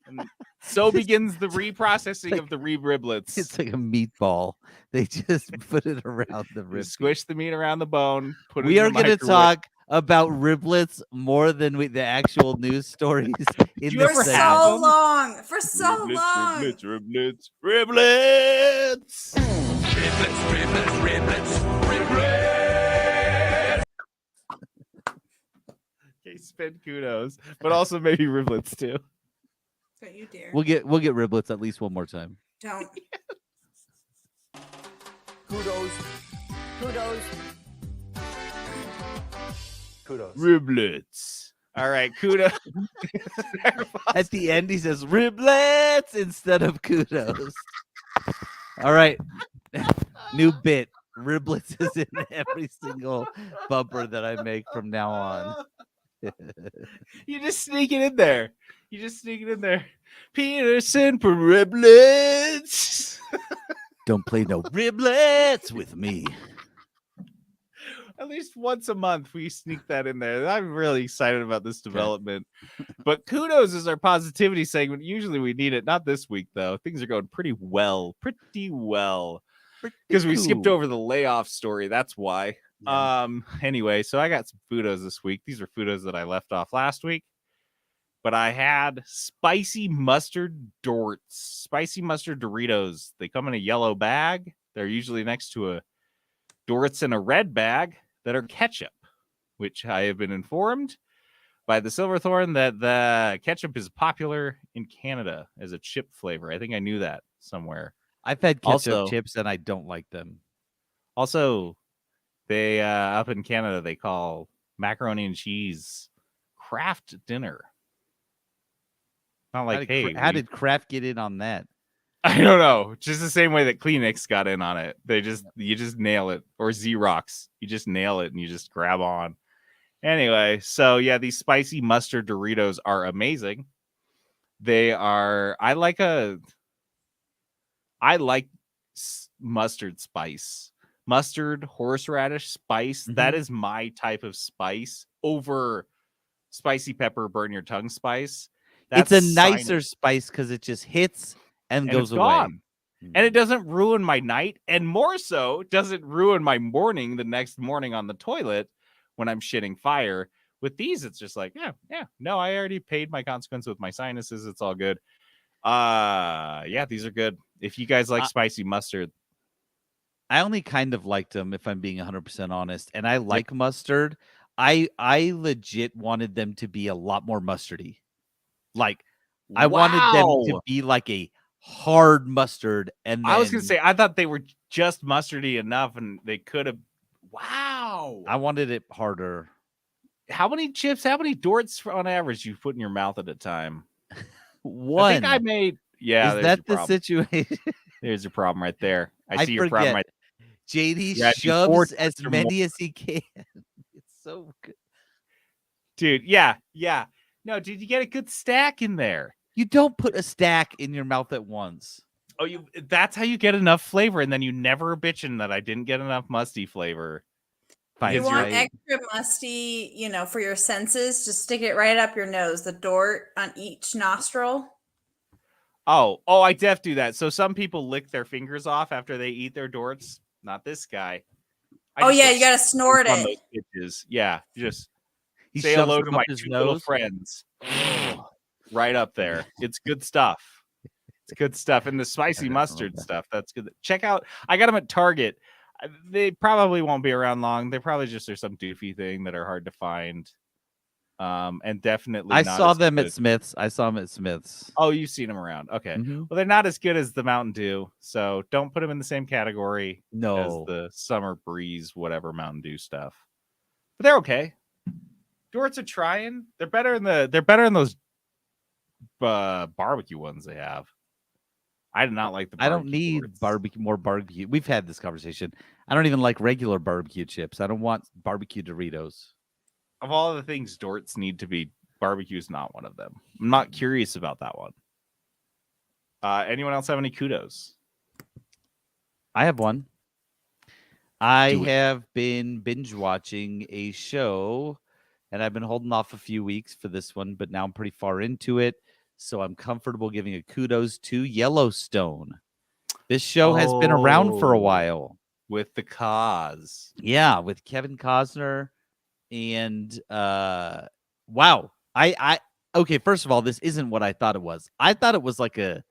Speaker 5: And so begins the reprocessing of the riblets.
Speaker 1: It's like a meatball. They just put it around the
Speaker 5: You
Speaker 1: rib.
Speaker 5: squish the meat around the bone. Put it
Speaker 1: We
Speaker 5: in
Speaker 1: are
Speaker 5: the
Speaker 1: going to
Speaker 5: microwave.
Speaker 1: talk about riblets more than the actual news stories in
Speaker 5: you
Speaker 1: this
Speaker 5: ever
Speaker 2: For
Speaker 5: have
Speaker 1: segment.
Speaker 2: so
Speaker 5: them?
Speaker 2: long. For so long.
Speaker 5: Riblets. Okay, spin kudos, but also maybe riblets too.
Speaker 2: Don't you dare.
Speaker 1: We'll get riblets at least one more time.
Speaker 2: Don't.
Speaker 4: Kudos. Kudos. Kudos.
Speaker 5: Riblets. All right, kudos.
Speaker 1: At the end, he says riblets instead of kudos. All right. New bit. Riblets is in every single bumper that I make from now on.
Speaker 5: You just sneak it in there. You just sneak it in there. Peterson for riblets.
Speaker 1: Don't play no riblets with me.
Speaker 5: At least once a month, we sneak that in there. I'm really excited about this development. But kudos is our positivity segment. Usually we need it. Not this week, though. Things are going pretty well. Because we skipped over the layoff story. That's why.
Speaker 1: Yeah.
Speaker 5: Anyway, so I got some Fudos this week. These are Fudos that I left off last week. But I had spicy mustard Dorts, spicy mustard Doritos. They come in a yellow bag. They're usually next to a Dorts in a red bag that are ketchup, which I have been informed by the Silverthorn that the ketchup is popular in Canada as a chip flavor. I think I knew that somewhere.
Speaker 1: I've had ketchup
Speaker 5: Also-
Speaker 1: chips and I don't like them.
Speaker 5: Also, they up in Canada they call macaroni and cheese Kraft dinner. Not like, hey,
Speaker 1: how
Speaker 5: we-
Speaker 1: did Kraft get in on that?
Speaker 5: I don't know. Just the same way that Kleenex got in on it. You just nail it. Or Xerox. You just nail it and you just grab on. Anyway, so yeah, these spicy mustard Doritos are amazing. They are I like mustard spice. Mustard, horseradish spice. That is my type of spice over spicy pepper burn your tongue spice.
Speaker 1: It's a
Speaker 5: That's
Speaker 1: nicer
Speaker 5: sinus.
Speaker 1: spice because it just hits and
Speaker 5: And
Speaker 1: goes
Speaker 5: it's
Speaker 1: away.
Speaker 5: gone. And it doesn't ruin my night, and more so, doesn't ruin my morning the next morning on the toilet when I'm shitting fire. With these, it's just like, no, I already paid my consequence with my sinuses. It's all good. Yeah, these are good. If you guys like spicy mustard,
Speaker 1: I only kind of liked them, if I'm being 100% honest. And I like mustard. I legit wanted them to be a lot more mustardy. Like, I wanted them to
Speaker 5: Wow.
Speaker 1: be like a hard mustard. And
Speaker 5: I was gonna
Speaker 1: then
Speaker 5: say, I thought they were just mustardy enough, and they could have. Wow.
Speaker 1: I wanted it harder.
Speaker 5: How many chips? How many Dorts on average you put in your mouth at a time?
Speaker 1: One.
Speaker 5: I think I made. Yeah,
Speaker 1: is
Speaker 5: there's
Speaker 1: that
Speaker 5: your
Speaker 1: the
Speaker 5: problem.
Speaker 1: situation?
Speaker 5: There's your problem right there. I
Speaker 1: I
Speaker 5: see your problem
Speaker 1: forget.
Speaker 5: right.
Speaker 1: JD
Speaker 5: Yeah, do 4
Speaker 1: shoves as
Speaker 5: chips or
Speaker 1: many as he can. It's so good.
Speaker 5: Dude, yeah. No, dude, you get a good stack in there.
Speaker 1: You don't put a stack in your mouth at once.
Speaker 5: Oh, that's how you get enough flavor, and then you never are bitching that I didn't get enough musty flavor.
Speaker 1: Fine,
Speaker 2: You
Speaker 5: Because
Speaker 2: want
Speaker 5: you're-
Speaker 2: extra musty, for your senses? Just stick it right up your nose, the dort on each nostril.
Speaker 5: Oh, I def do that. So some people lick their fingers off after they eat their Dorts. Not this guy. I
Speaker 2: Oh
Speaker 5: just
Speaker 2: yeah,
Speaker 5: go
Speaker 2: you gotta snort
Speaker 5: on
Speaker 2: it.
Speaker 5: those bitches. Yeah, just
Speaker 1: He
Speaker 5: say
Speaker 1: shoves
Speaker 5: hello
Speaker 1: them
Speaker 5: to
Speaker 1: up
Speaker 5: my
Speaker 1: his
Speaker 5: two little
Speaker 1: nose.
Speaker 5: friends. Right up there. It's good stuff. It's good stuff. And the spicy
Speaker 1: I love
Speaker 5: mustard
Speaker 1: that.
Speaker 5: stuff. That's good. Check out. I got them at Target. They probably won't be around long. They probably just are some doofy thing that are hard to find. And definitely
Speaker 1: I
Speaker 5: not
Speaker 1: saw
Speaker 5: as
Speaker 1: them
Speaker 5: good
Speaker 1: at Smith's. I saw them at Smith's.
Speaker 5: Oh, you've seen them around. Okay.
Speaker 1: Mhm.
Speaker 5: Well, they're not as good as the Mountain Dew, so don't put them in the same category as
Speaker 1: No.
Speaker 5: the Summer Breeze, whatever Mountain Dew stuff. But they're okay. Dorts are trying. They're better in those barbecue ones they have. I did not like the.
Speaker 1: I don't
Speaker 5: barbecue
Speaker 1: need
Speaker 5: Dorts.
Speaker 1: more barbecue. We've had this conversation. I don't even like regular barbecue chips. I don't want barbecue Doritos.
Speaker 5: Of all the things Dorts need to be, barbecue is not one of them. I'm not curious about that one. Anyone else have any kudos?
Speaker 1: I have one. I
Speaker 3: Do it.
Speaker 1: have been binge watching a show, and I've been holding off a few weeks for this one, but now I'm pretty far into it, so I'm comfortable giving a kudos to Yellowstone. This show has been around for a
Speaker 3: Oh.
Speaker 1: while.
Speaker 3: With the cause.
Speaker 1: Yeah, with Kevin Costner and wow. I okay, first of all, this isn't what I thought it was. I thought it was like a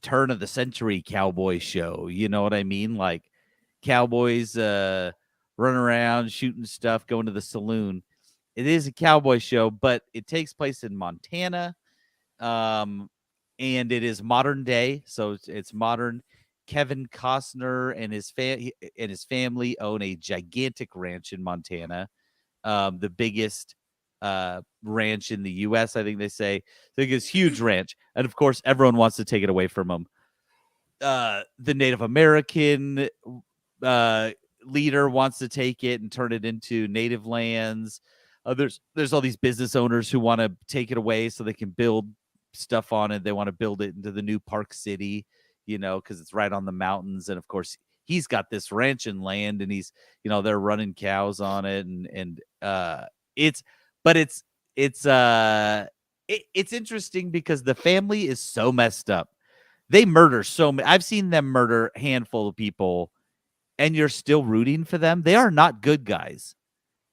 Speaker 1: turn of the century cowboy show. You know what I mean? Like cowboys running around shooting stuff, going to the saloon. It is a cowboy show, but it takes place in Montana. And it is modern day, so it's modern. Kevin Costner and his family own a gigantic ranch in Montana, the biggest ranch in the U.S. I think they say. I think it's huge ranch, and of course, everyone wants to take it away from them. The Native American leader wants to take it and turn it into native lands. There's all these business owners who want to take it away so they can build stuff on it. They want to build it into the new Park City, because it's right on the mountains. And of course, he's got this ranch and land, and he's, they're running cows on it, and it's interesting because the family is so messed up. They murder so many. I've seen them murder a handful of people, and you're still rooting for them. They are not good guys.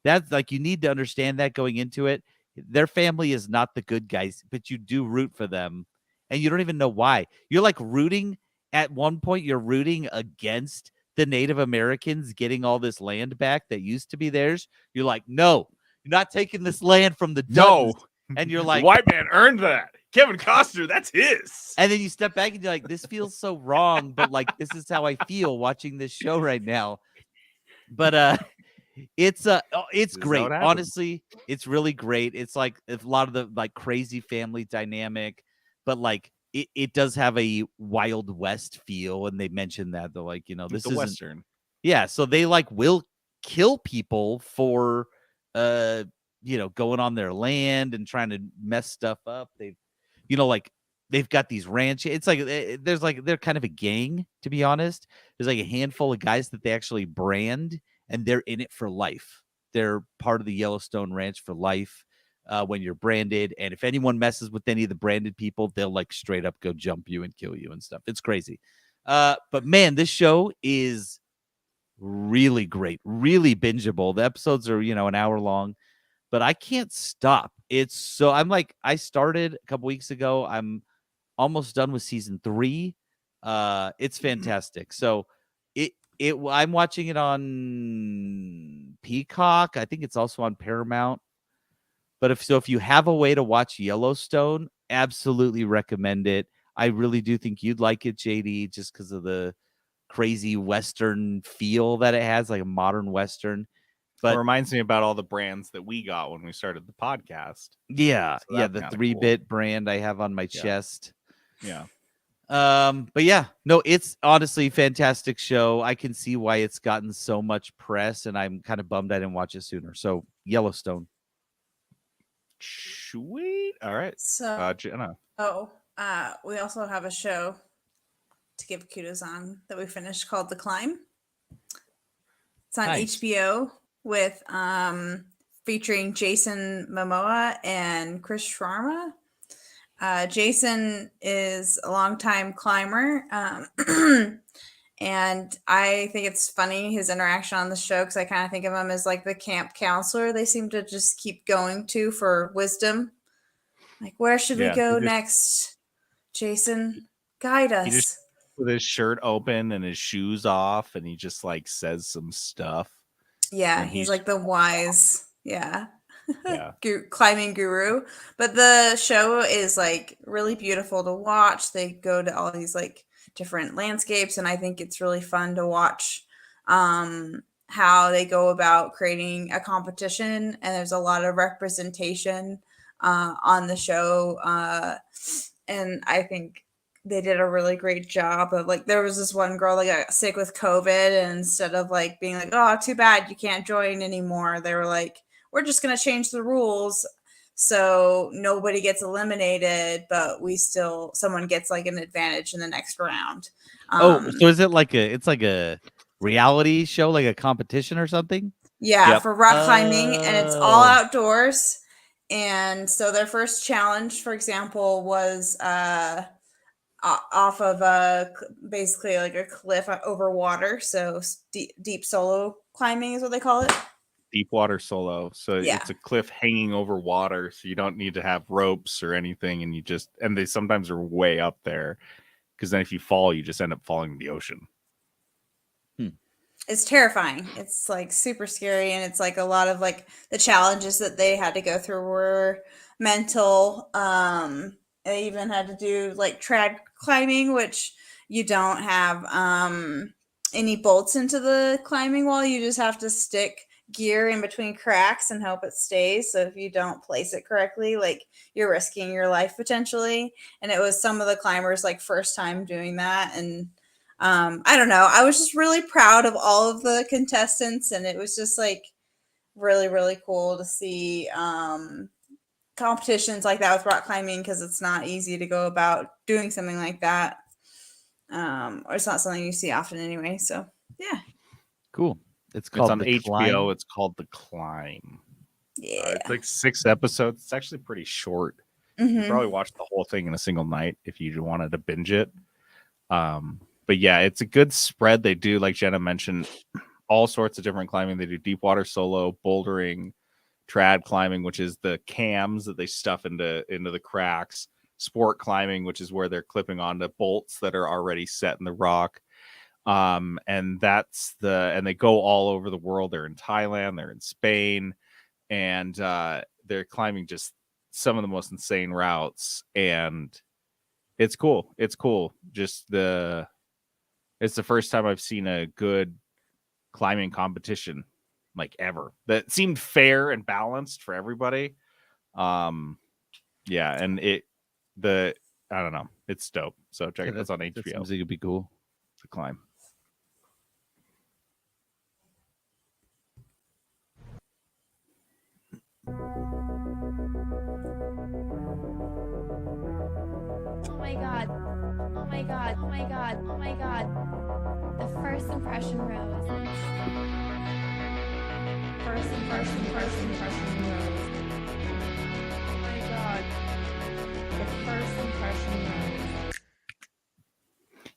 Speaker 1: That's like, you need to understand that going into it. Their family is not the good guys, but you do root for them, and you don't even know why. You're like rooting at one point. You're rooting against the Native Americans getting all this land back that used to be theirs. You're like, no, you're not taking this land from the Duttons. And you're like,
Speaker 3: the white man earned that. Kevin Costner, that's his.
Speaker 1: And then you step back and you're like, this feels so wrong, but like, this is how I feel watching this show right now. But it's great. Honestly, it's really great. It's like a lot of the like crazy family dynamic, but like it does have a Wild West feel. And they mentioned that they're like, this is
Speaker 3: Western.
Speaker 1: Yeah. So they like will kill people for going on their land and trying to mess stuff up. They've got these ranch. It's like they're kind of a gang, to be honest. There's like a handful of guys that they actually brand, and they're in it for life. They're part of the Yellowstone Ranch for life when you're branded. And if anyone messes with any of the branded people, they'll like straight up go jump you and kill you and stuff. It's crazy. But man, this show is really great, really bingeable. The episodes are, an hour long, but I can't stop. I started a couple weeks ago. I'm almost done with season 3. It's fantastic. So I'm watching it on Peacock. I think it's also on Paramount. But if you have a way to watch Yellowstone, absolutely recommend it. I really do think you'd like it, JD, just because of the crazy Western feel that it has, like a modern Western. But
Speaker 3: it reminds me about all the brands that we got when we started the podcast.
Speaker 1: Yeah,
Speaker 3: So
Speaker 1: the 3-bit brand I have on my chest.
Speaker 3: Yeah.
Speaker 1: But yeah, no, it's honestly a fantastic show. I can see why it's gotten so much press, and I'm kind of bummed I didn't watch it sooner. So Yellowstone.
Speaker 3: Sweet. All right.
Speaker 2: So
Speaker 3: Jenna.
Speaker 2: we also have a show to give kudos on that we finished called The Climb. It's on HBO with featuring Jason Momoa and Chris Sharma. Jason is a longtime climber, and I think it's funny his interaction on the show, because I kind of think of him as like the camp counselor they seem to just keep going to for wisdom. Like, where should we go next, Jason? Guide us.
Speaker 3: With his shirt open and his shoes off, and he just like says some stuff.
Speaker 2: Yeah, he's like the wise, climbing guru. But the show is like really beautiful to watch. They go to all these like different landscapes, and I think it's really fun to watch how they go about creating a competition. And there's a lot of representation on the show, and I think they did a really great job of like, there was this one girl that got sick with COVID, and instead of like being like, oh, too bad, you can't join anymore, they were like, we're just going to change the rules so nobody gets eliminated, but someone gets like an advantage in the next round.
Speaker 1: So is it like it's like a reality show, like a competition or something?
Speaker 2: Yeah,
Speaker 3: Yep.
Speaker 2: for rock climbing, and it's all
Speaker 1: Oh.
Speaker 2: outdoors. And so their first challenge, for example, was off of basically like a cliff over water. So deep solo climbing is what they call it.
Speaker 3: Deep water solo. So
Speaker 2: Yeah.
Speaker 3: it's a cliff hanging over water, so you don't need to have ropes or anything, and they sometimes are way up there, because then if you fall, you just end up falling in the ocean.
Speaker 2: It's terrifying. It's like super scary, and it's like a lot of like the challenges that they had to go through were mental. They even had to do like trad climbing, which you don't have any bolts into the climbing wall. You just have to stick gear in between cracks and hope it stays. So if you don't place it correctly, like you're risking your life potentially. And it was some of the climbers like first time doing that, and I don't know. I was just really proud of all of the contestants, and it was just like really, really cool to see competitions like that with rock climbing, because it's not easy to go about doing something like that. Or it's not something you see often anyway. So yeah.
Speaker 1: Cool. It's
Speaker 3: It's
Speaker 1: called
Speaker 3: on
Speaker 1: The
Speaker 3: HBO.
Speaker 1: Climb.
Speaker 3: It's called The Climb.
Speaker 2: Yeah.
Speaker 3: It's like 6 episodes. It's actually pretty short. You
Speaker 2: Mhm.
Speaker 3: probably watch the whole thing in a single night if you wanted to binge it. But yeah, it's a good spread. They do, like Jenna mentioned, all sorts of different climbing. They do deep water solo, bouldering, trad climbing, which is the cams that they stuff into the cracks, sport climbing, which is where they're clipping onto bolts that are already set in the rock. And they go all over the world. They're in Thailand, they're in Spain, and they're climbing just some of the most insane routes, and it's cool. It's the first time I've seen a good climbing competition like ever that seemed fair and balanced for everybody. Yeah, and I don't know, it's dope. So check it out. It's on
Speaker 1: That
Speaker 3: HBO.
Speaker 1: seems like it'd be cool.
Speaker 3: The Climb.
Speaker 6: Oh my god. Oh my god. Oh my god. Oh my god. The first impression rose. First impression rose. Oh my god. The first impression rose.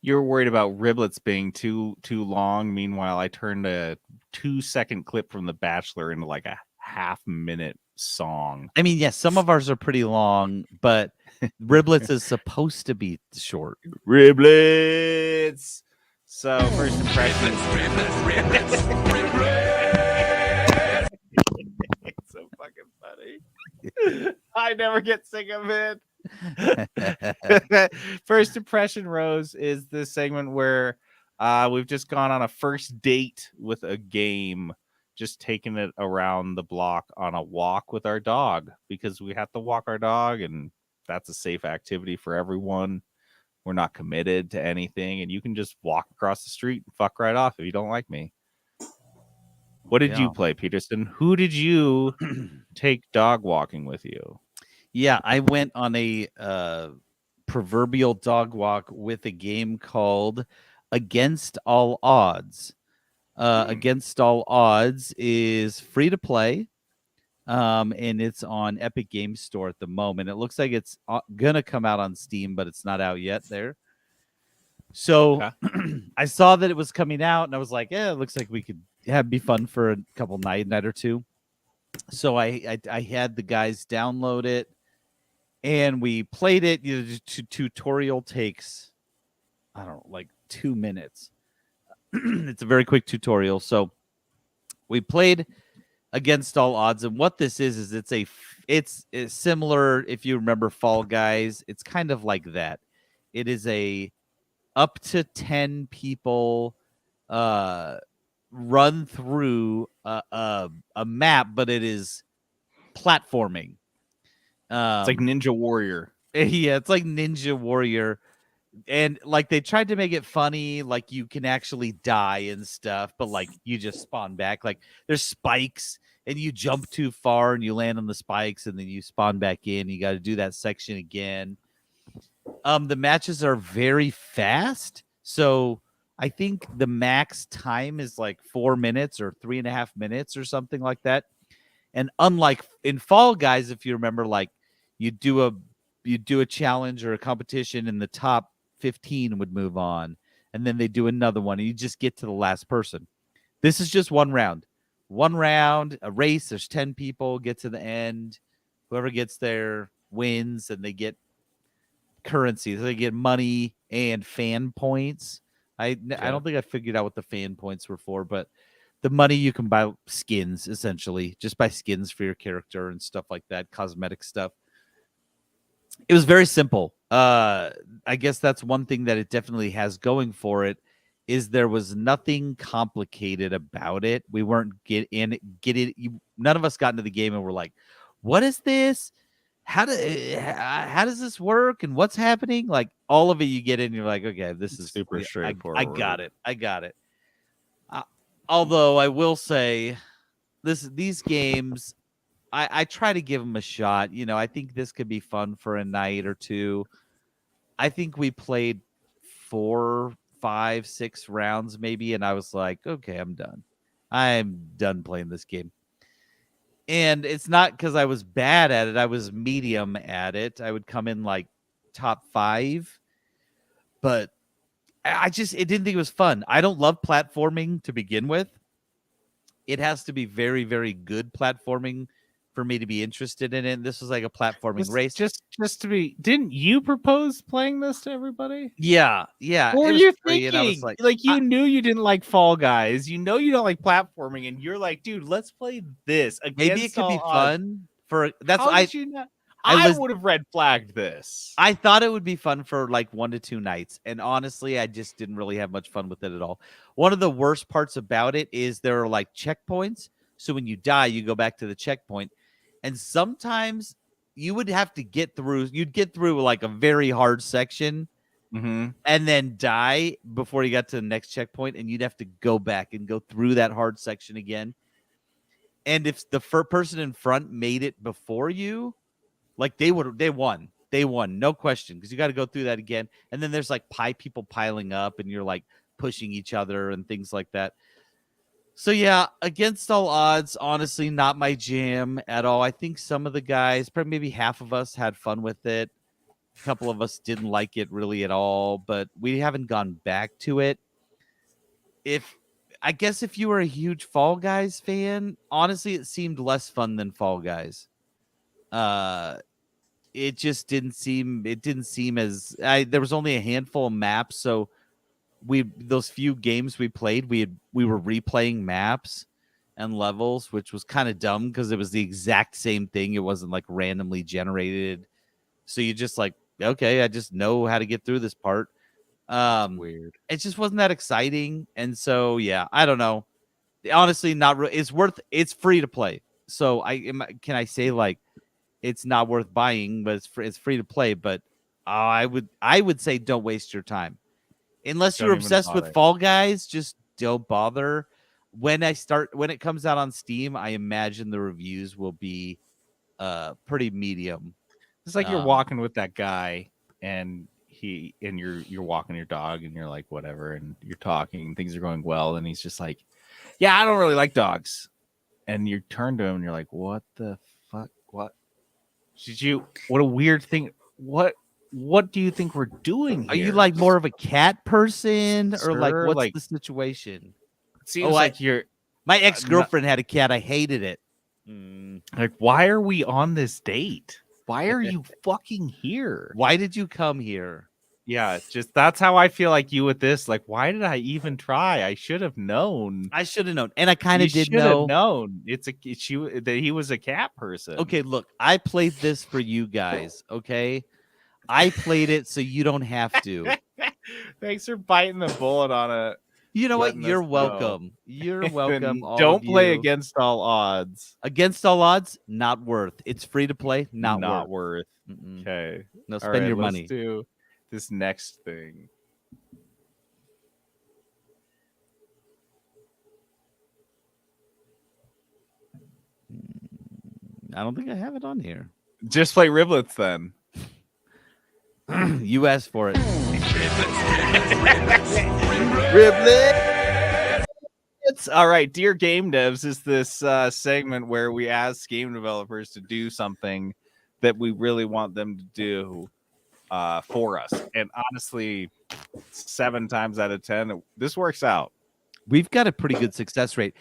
Speaker 3: You're worried about riblets being too long. Meanwhile, I turned a 2-second clip from The Bachelor into like a half-minute song.
Speaker 1: I mean, yes, some of ours are pretty long, but Riblets is supposed to be short.
Speaker 3: Riblets. So first impression. It's so fucking funny. I never get sick of it. First impression rose is the segment where we've just gone on a first date with a game, just taking it around the block on a walk with our dog, because we have to walk our dog, and that's a safe activity for everyone. We're not committed to anything, and you can just walk across the street and fuck right off if you don't like me. What did you
Speaker 1: Yeah.
Speaker 3: play, Peterson? Who did you take dog walking with you?
Speaker 1: Yeah, I went on a proverbial dog walk with a game called Against All Odds. Against All Odds is free to play, and it's on Epic Games Store at the moment. It looks like it's gonna come out on Steam, but it's not out yet there. So I saw that it was coming out, and I was like, "Yeah, it looks like we could be fun for a couple night or two." So I had the guys download it, and we played it. You know, the tutorial takes, I don't know, like 2 minutes. It's a very quick tutorial. So we played Against All Odds, and what this is it's similar. If you remember Fall Guys, it's kind of like that. It is a up to 10 people run through a map, but it is platforming.
Speaker 3: It's like Ninja Warrior.
Speaker 1: Yeah, it's like Ninja Warrior. And like they tried to make it funny, like you can actually die and stuff, but like you just spawn back. Like there's spikes and you jump too far and you land on the spikes and then you spawn back in. You got to do that section again. The matches are very fast. So I think the max time is like 4 minutes or 3.5 minutes or something like that. And unlike in Fall Guys, if you remember, like you do a challenge or a competition and the top 15 would move on, and then they do another one and you just get to the last person. This is just one round, a race. There's 10 people, get to the end. Whoever gets there wins, and they get currency. So they get money and fan points. I don't think I figured out what the fan points were for, but the money you can buy skins, essentially. Just buy skins for your character and stuff like that, cosmetic stuff. It was very simple. I guess that's one thing that it definitely has going for it, is there was nothing complicated about it. We weren't none of us got into the game and were like, what is this? How does this work? And what's happening? Like all of it, you get in, and you're like, okay, this is
Speaker 5: super straightforward.
Speaker 1: I got it. Although I will say, these games, I try to give them a shot. You know, I think this could be fun for a night or two. I think we played 4, 5, 6 rounds maybe, and I was like, okay, I'm done. I'm done playing this game. And it's not because I was bad at it. I was medium at it. I would come in like top 5, but I didn't think it was fun. I don't love platforming to begin with. It has to be very, very good platforming for me to be interested in it. This was like a platforming race.
Speaker 5: Just to be, didn't you propose playing this to everybody?
Speaker 1: Yeah.
Speaker 5: What were you thinking?
Speaker 1: And I was like,
Speaker 5: you knew you didn't like Fall Guys. You know you don't like platforming, and you're like, dude, let's play this.
Speaker 1: Maybe it could be fun for that's
Speaker 5: How
Speaker 1: I.
Speaker 5: did you not?
Speaker 1: I
Speaker 5: would have red flagged this.
Speaker 1: I thought it would be fun for like 1 to 2 nights, and honestly, I just didn't really have much fun with it at all. One of the worst parts about it is there are like checkpoints. So when you die, you go back to the checkpoint, and sometimes you would have to get through. You'd get through like a very hard section, and then die before you got to the next checkpoint, and you'd have to go back and go through that hard section again. And if the person in front made it before you, like they won, no question, because you got to go through that again. And then there's like people piling up, and you're like pushing each other and things like that. So yeah, Against All Odds, honestly, not my jam at all. I think some of the guys, probably maybe half of us, had fun with it. A couple of us didn't like it really at all, but we haven't gone back to it. I guess if you were a huge Fall Guys fan, honestly, it seemed less fun than Fall Guys. It just didn't seem as there was only a handful of maps, so those few games we played, we were replaying maps and levels, which was kind of dumb because it was the exact same thing. It wasn't like randomly generated, so you just like, okay, I just know how to get through this part.
Speaker 5: Weird.
Speaker 1: It just wasn't that exciting, and so yeah, I don't know. Honestly, it's free to play. So can I say like it's not worth buying, but it's free to play. But I would say don't waste your time. Unless you're obsessed with Fall Guys, just don't bother. When it comes out on Steam, I imagine the reviews will be pretty medium.
Speaker 5: It's like you're walking with that guy, and you're walking your dog, and you're like, whatever, and you're talking, and things are going well, and he's just like, yeah, I don't really like dogs. And you turn to him, and you're like, what the fuck? What a weird thing. What do you think we're doing here?
Speaker 1: Are you like more of a cat person, or
Speaker 5: Sir,
Speaker 1: like what's
Speaker 5: like,
Speaker 1: the situation?
Speaker 5: It seems like you're.
Speaker 1: My ex-girlfriend had a cat. I hated it.
Speaker 5: Like, why are we on this date? Why are you fucking here?
Speaker 1: Why did you come here?
Speaker 5: Yeah, it's just that's how I feel like you with this. Like, why did I even try? I should have known.
Speaker 1: And I kind of did know.
Speaker 5: Known. That he was a cat person.
Speaker 1: Okay, look, I played this for you guys. Okay, I played it so you don't have to.
Speaker 5: Thanks for biting the bullet on it.
Speaker 1: You know what? You're welcome. You're welcome.
Speaker 5: Don't play Against All Odds.
Speaker 1: Against All Odds, not worth. It's free to play, not
Speaker 5: worth.
Speaker 1: Mm-mm.
Speaker 5: Okay.
Speaker 1: No, spend your money.
Speaker 5: Let's do this next thing.
Speaker 1: I don't think I have it on here.
Speaker 5: Just play Riblets then.
Speaker 1: You asked for it.
Speaker 5: It's all right. Dear Game Devs is this segment where we ask game developers to do something that we really want them to do for us. And honestly, 7 times out of 10, this works out.
Speaker 1: We've got a pretty good success rate.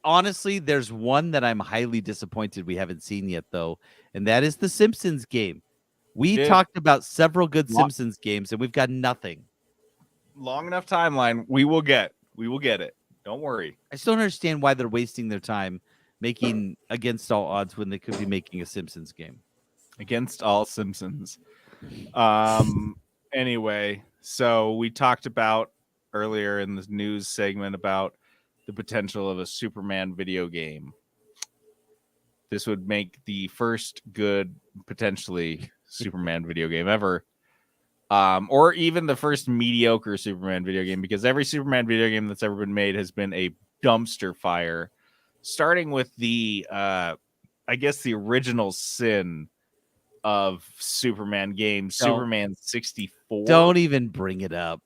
Speaker 1: Honestly, there's one that I'm highly disappointed we haven't seen yet, though, and that is the Simpsons game. We talked about several good Simpsons games, and we've got nothing.
Speaker 5: Long enough timeline, we will get it. Don't worry.
Speaker 1: I still don't understand why they're wasting their time making Against All Odds when they could be making a Simpsons game.
Speaker 5: Against All Simpsons. Anyway, so we talked about earlier in the news segment about the potential of a Superman video game. This would make the first good, potentially, Superman video game ever. Or even the first mediocre Superman video game, because every Superman video game that's ever been made has been a dumpster fire, starting with the I guess the original sin of Superman games, Superman 64.
Speaker 1: Don't even bring it up.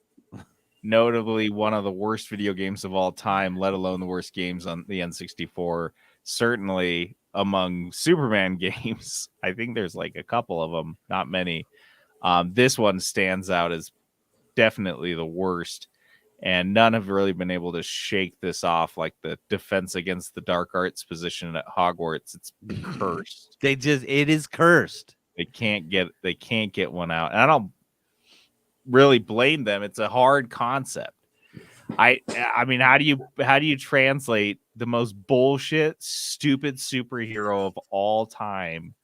Speaker 5: Notably one of the worst video games of all time, let alone the worst games on the N64. Certainly among Superman games, I think there's like a couple of them, not many. This one stands out as definitely the worst, and none have really been able to shake this off like the Defense Against the Dark Arts position at Hogwarts. It's cursed.
Speaker 1: It is cursed.
Speaker 5: They can't get one out. And I don't really blame them. It's a hard concept. I mean, how do you translate the most bullshit, stupid superhero of all time?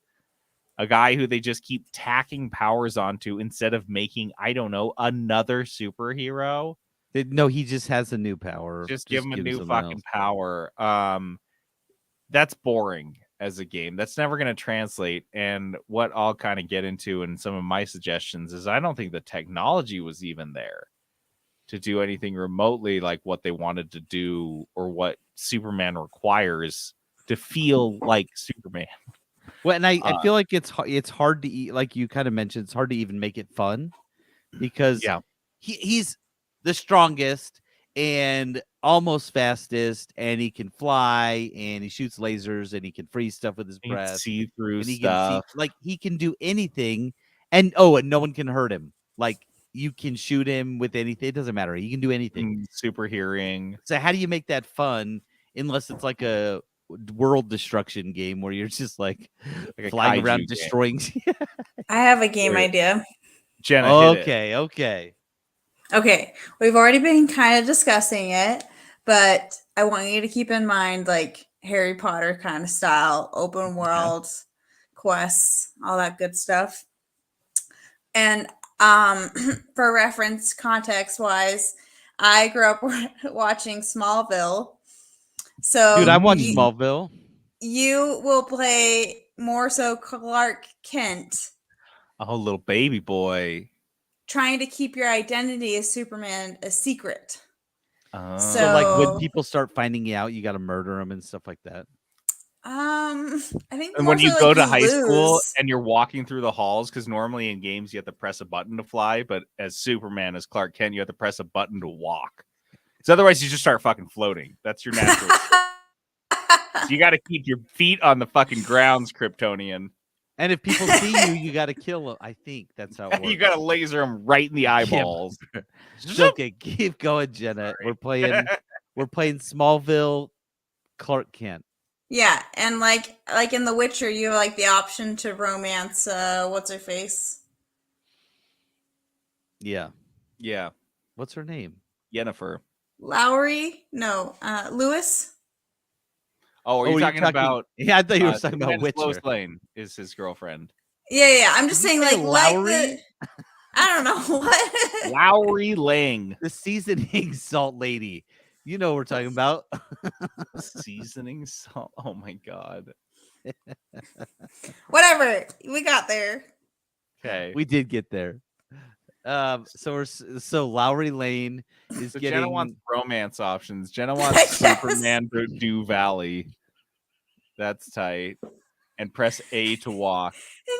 Speaker 5: A guy who they just keep tacking powers onto instead of making, I don't know, another superhero.
Speaker 1: No, he just has a new power.
Speaker 5: Just give him a new fucking power. That's boring as a game. That's never going to translate. And what I'll kind of get into in some of my suggestions is I don't think the technology was even there to do anything remotely like what they wanted to do or what Superman requires to feel like Superman.
Speaker 1: Well, and I feel like it's hard to eat, like you kind of mentioned, it's hard to even make it fun because he's the strongest and almost fastest, and he can fly, and he shoots lasers, and he can freeze stuff with his breath,
Speaker 5: see through
Speaker 1: and
Speaker 5: stuff.
Speaker 1: He can do anything, and no one can hurt him. Like you can shoot him with anything; it doesn't matter. He can do anything.
Speaker 5: Super hearing.
Speaker 1: So how do you make that fun unless it's like a world destruction game where you're just like flying around
Speaker 5: game.
Speaker 1: destroying?
Speaker 2: I have a game idea.
Speaker 5: Jenna,
Speaker 1: okay.
Speaker 2: We've already been kind of discussing it, but I want you to keep in mind like Harry Potter kind of style, open world quests, all that good stuff. And for reference, context wise, I grew up watching Smallville. So
Speaker 1: dude, I watched Smallville.
Speaker 2: You will play more so Clark Kent.
Speaker 5: Oh, little baby boy.
Speaker 2: Trying to keep your identity as Superman a secret.
Speaker 1: So like when people start finding you out, you got to murder them and stuff like that.
Speaker 2: I think.
Speaker 5: And when you go to high school and you're walking through the halls, because normally in games you have to press a button to fly, but as Superman, as Clark Kent, you have to press a button to walk. So otherwise, you just start fucking floating. That's your natural. So you got to keep your feet on the fucking grounds, Kryptonian.
Speaker 1: And if people see you, you got to kill them. I think that's how it works.
Speaker 5: You got to laser them right in the eyeballs.
Speaker 1: Okay, keep going, Jenna. Sorry. We're playing Smallville, Clark Kent.
Speaker 2: Yeah, and like in The Witcher, you have like the option to romance what's her face?
Speaker 1: Yeah.
Speaker 5: What's
Speaker 1: her name?
Speaker 5: Yennefer.
Speaker 2: Lowry? No, Lewis.
Speaker 5: Oh, are you talking about?
Speaker 1: Yeah, I thought you were talking about Witcher.
Speaker 5: Lois Lane is his girlfriend.
Speaker 2: Yeah. I'm just saying, like
Speaker 1: Lowry.
Speaker 2: I don't know what.
Speaker 5: Lowry Lang,
Speaker 1: the seasoning salt lady. You know what we're talking about.
Speaker 5: Seasoning salt. Oh my god.
Speaker 2: Whatever. We got there.
Speaker 5: Okay.
Speaker 1: We did get there. So Lowry Lane is getting.
Speaker 5: Jenna wants romance options. Jenna wants Superman do Valley. That's tight. And press A to walk.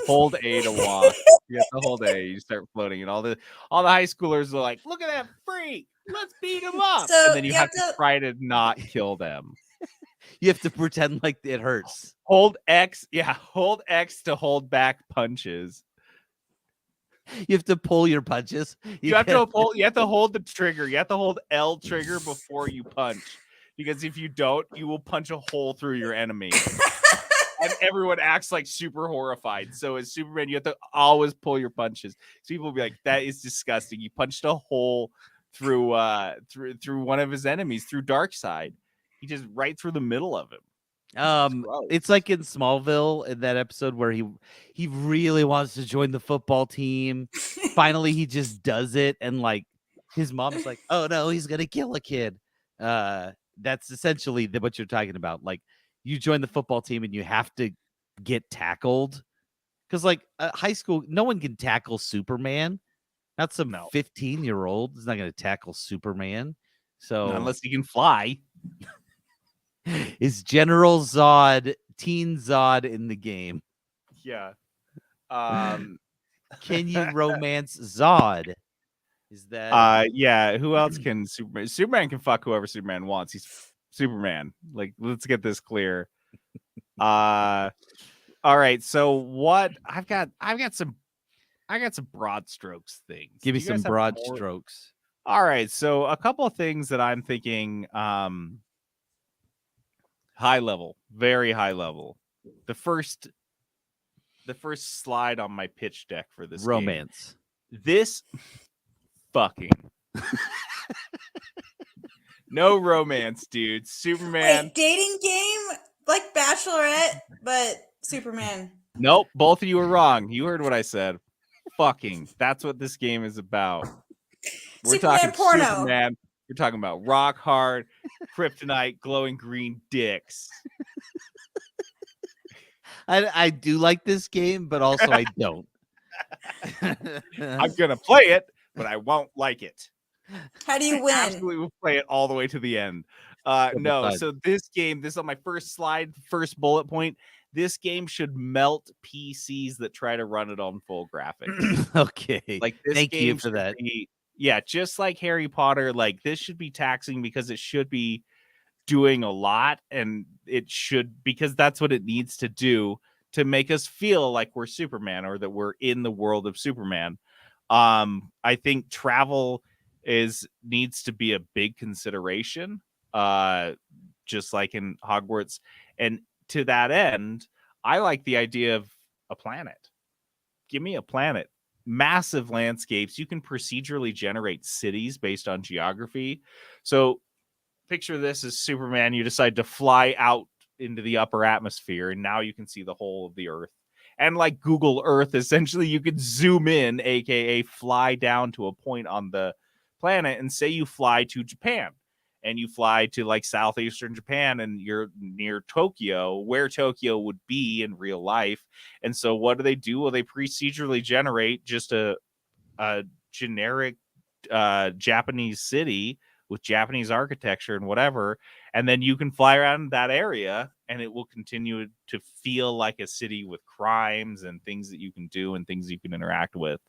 Speaker 5: Hold A to walk. You have to hold A. You start floating, and all the high schoolers are like, "Look at that freak! Let's beat them up.
Speaker 2: So
Speaker 5: And then you
Speaker 2: you
Speaker 5: have
Speaker 2: have
Speaker 5: to
Speaker 2: to-
Speaker 5: try to not kill them.
Speaker 1: You have to pretend like it hurts.
Speaker 5: Hold X. Yeah, hold X to hold back punches.
Speaker 1: You have to pull your punches.
Speaker 5: You have to
Speaker 1: can't-
Speaker 5: hold. You have to hold the trigger. You have to hold L trigger before you punch, because if you don't, you will punch a hole through your enemy, and everyone acts like super horrified. So as Superman, you have to always pull your punches. So people will be like, "That is disgusting. You punched a hole through through one of his enemies, through Darkseid. He just right through the middle of him." gross.
Speaker 1: It's like in Smallville in that episode where he really wants to join the football team. Finally, he just does it, and like his mom's like, "Oh no, he's gonna kill a kid." That's essentially what you're talking about. Like you join the football team and you have to get tackled because like high school, no one can tackle Superman. Not some 15-year-old is not going to tackle Superman. So
Speaker 5: Unless he can fly.
Speaker 1: is General Zod, Teen Zod in the game?
Speaker 5: Yeah.
Speaker 1: Can you romance Zod? Is that
Speaker 5: Yeah, who else can Superman can fuck whoever Superman wants. He's Superman. Like, let's get this clear. All right, so what I've got some broad strokes things.
Speaker 1: give me
Speaker 5: Do you guys
Speaker 1: some
Speaker 5: have
Speaker 1: broad
Speaker 5: more?
Speaker 1: strokes?
Speaker 5: All right, so a couple of things that I'm thinking high level, very high level. The first slide on my pitch deck for this game.
Speaker 1: Romance.
Speaker 5: This fucking no romance, dude. Superman.
Speaker 2: Wait, dating game like Bachelorette, but Superman.
Speaker 5: Nope, both of you were wrong. You heard what I said. Fucking. That's what this game is about. We're
Speaker 2: Superman
Speaker 5: talking
Speaker 2: porno.
Speaker 5: Superman. We're talking about rock hard, kryptonite, glowing green dicks.
Speaker 1: I do like this game, but also I don't.
Speaker 5: I'm gonna play it, but I won't like it.
Speaker 2: How do you win?
Speaker 5: Absolutely will play it all the way to the end. No,
Speaker 1: side.
Speaker 5: so this game, this is on my first slide, first bullet point. This game should melt PCs that try to run it on full graphics.
Speaker 1: Okay.
Speaker 5: Like this
Speaker 1: Thank you
Speaker 5: game
Speaker 1: for
Speaker 5: should
Speaker 1: that.
Speaker 5: yeah, just like Harry Potter, like this should be taxing because it should be doing a lot, and it should, because that's what it needs to do to make us feel like we're Superman or that we're in the world of Superman. I think travel needs to be a big consideration, just like in Hogwarts. And to that end, I like the idea of a planet. Give me a planet. Massive landscapes. You can procedurally generate cities based on geography. So picture this as Superman. You decide to fly out into the upper atmosphere, and now you can see the whole of the Earth. And like Google Earth, essentially you could zoom in, aka fly down to a point on the planet, and say you fly to Japan, and you fly to like southeastern Japan, and you're near Tokyo, where Tokyo would be in real life. And so what do? Well, they procedurally generate just a generic Japanese city with Japanese architecture and whatever, and then you can fly around that area and it will continue to feel like a city with crimes and things that you can do and things you can interact with.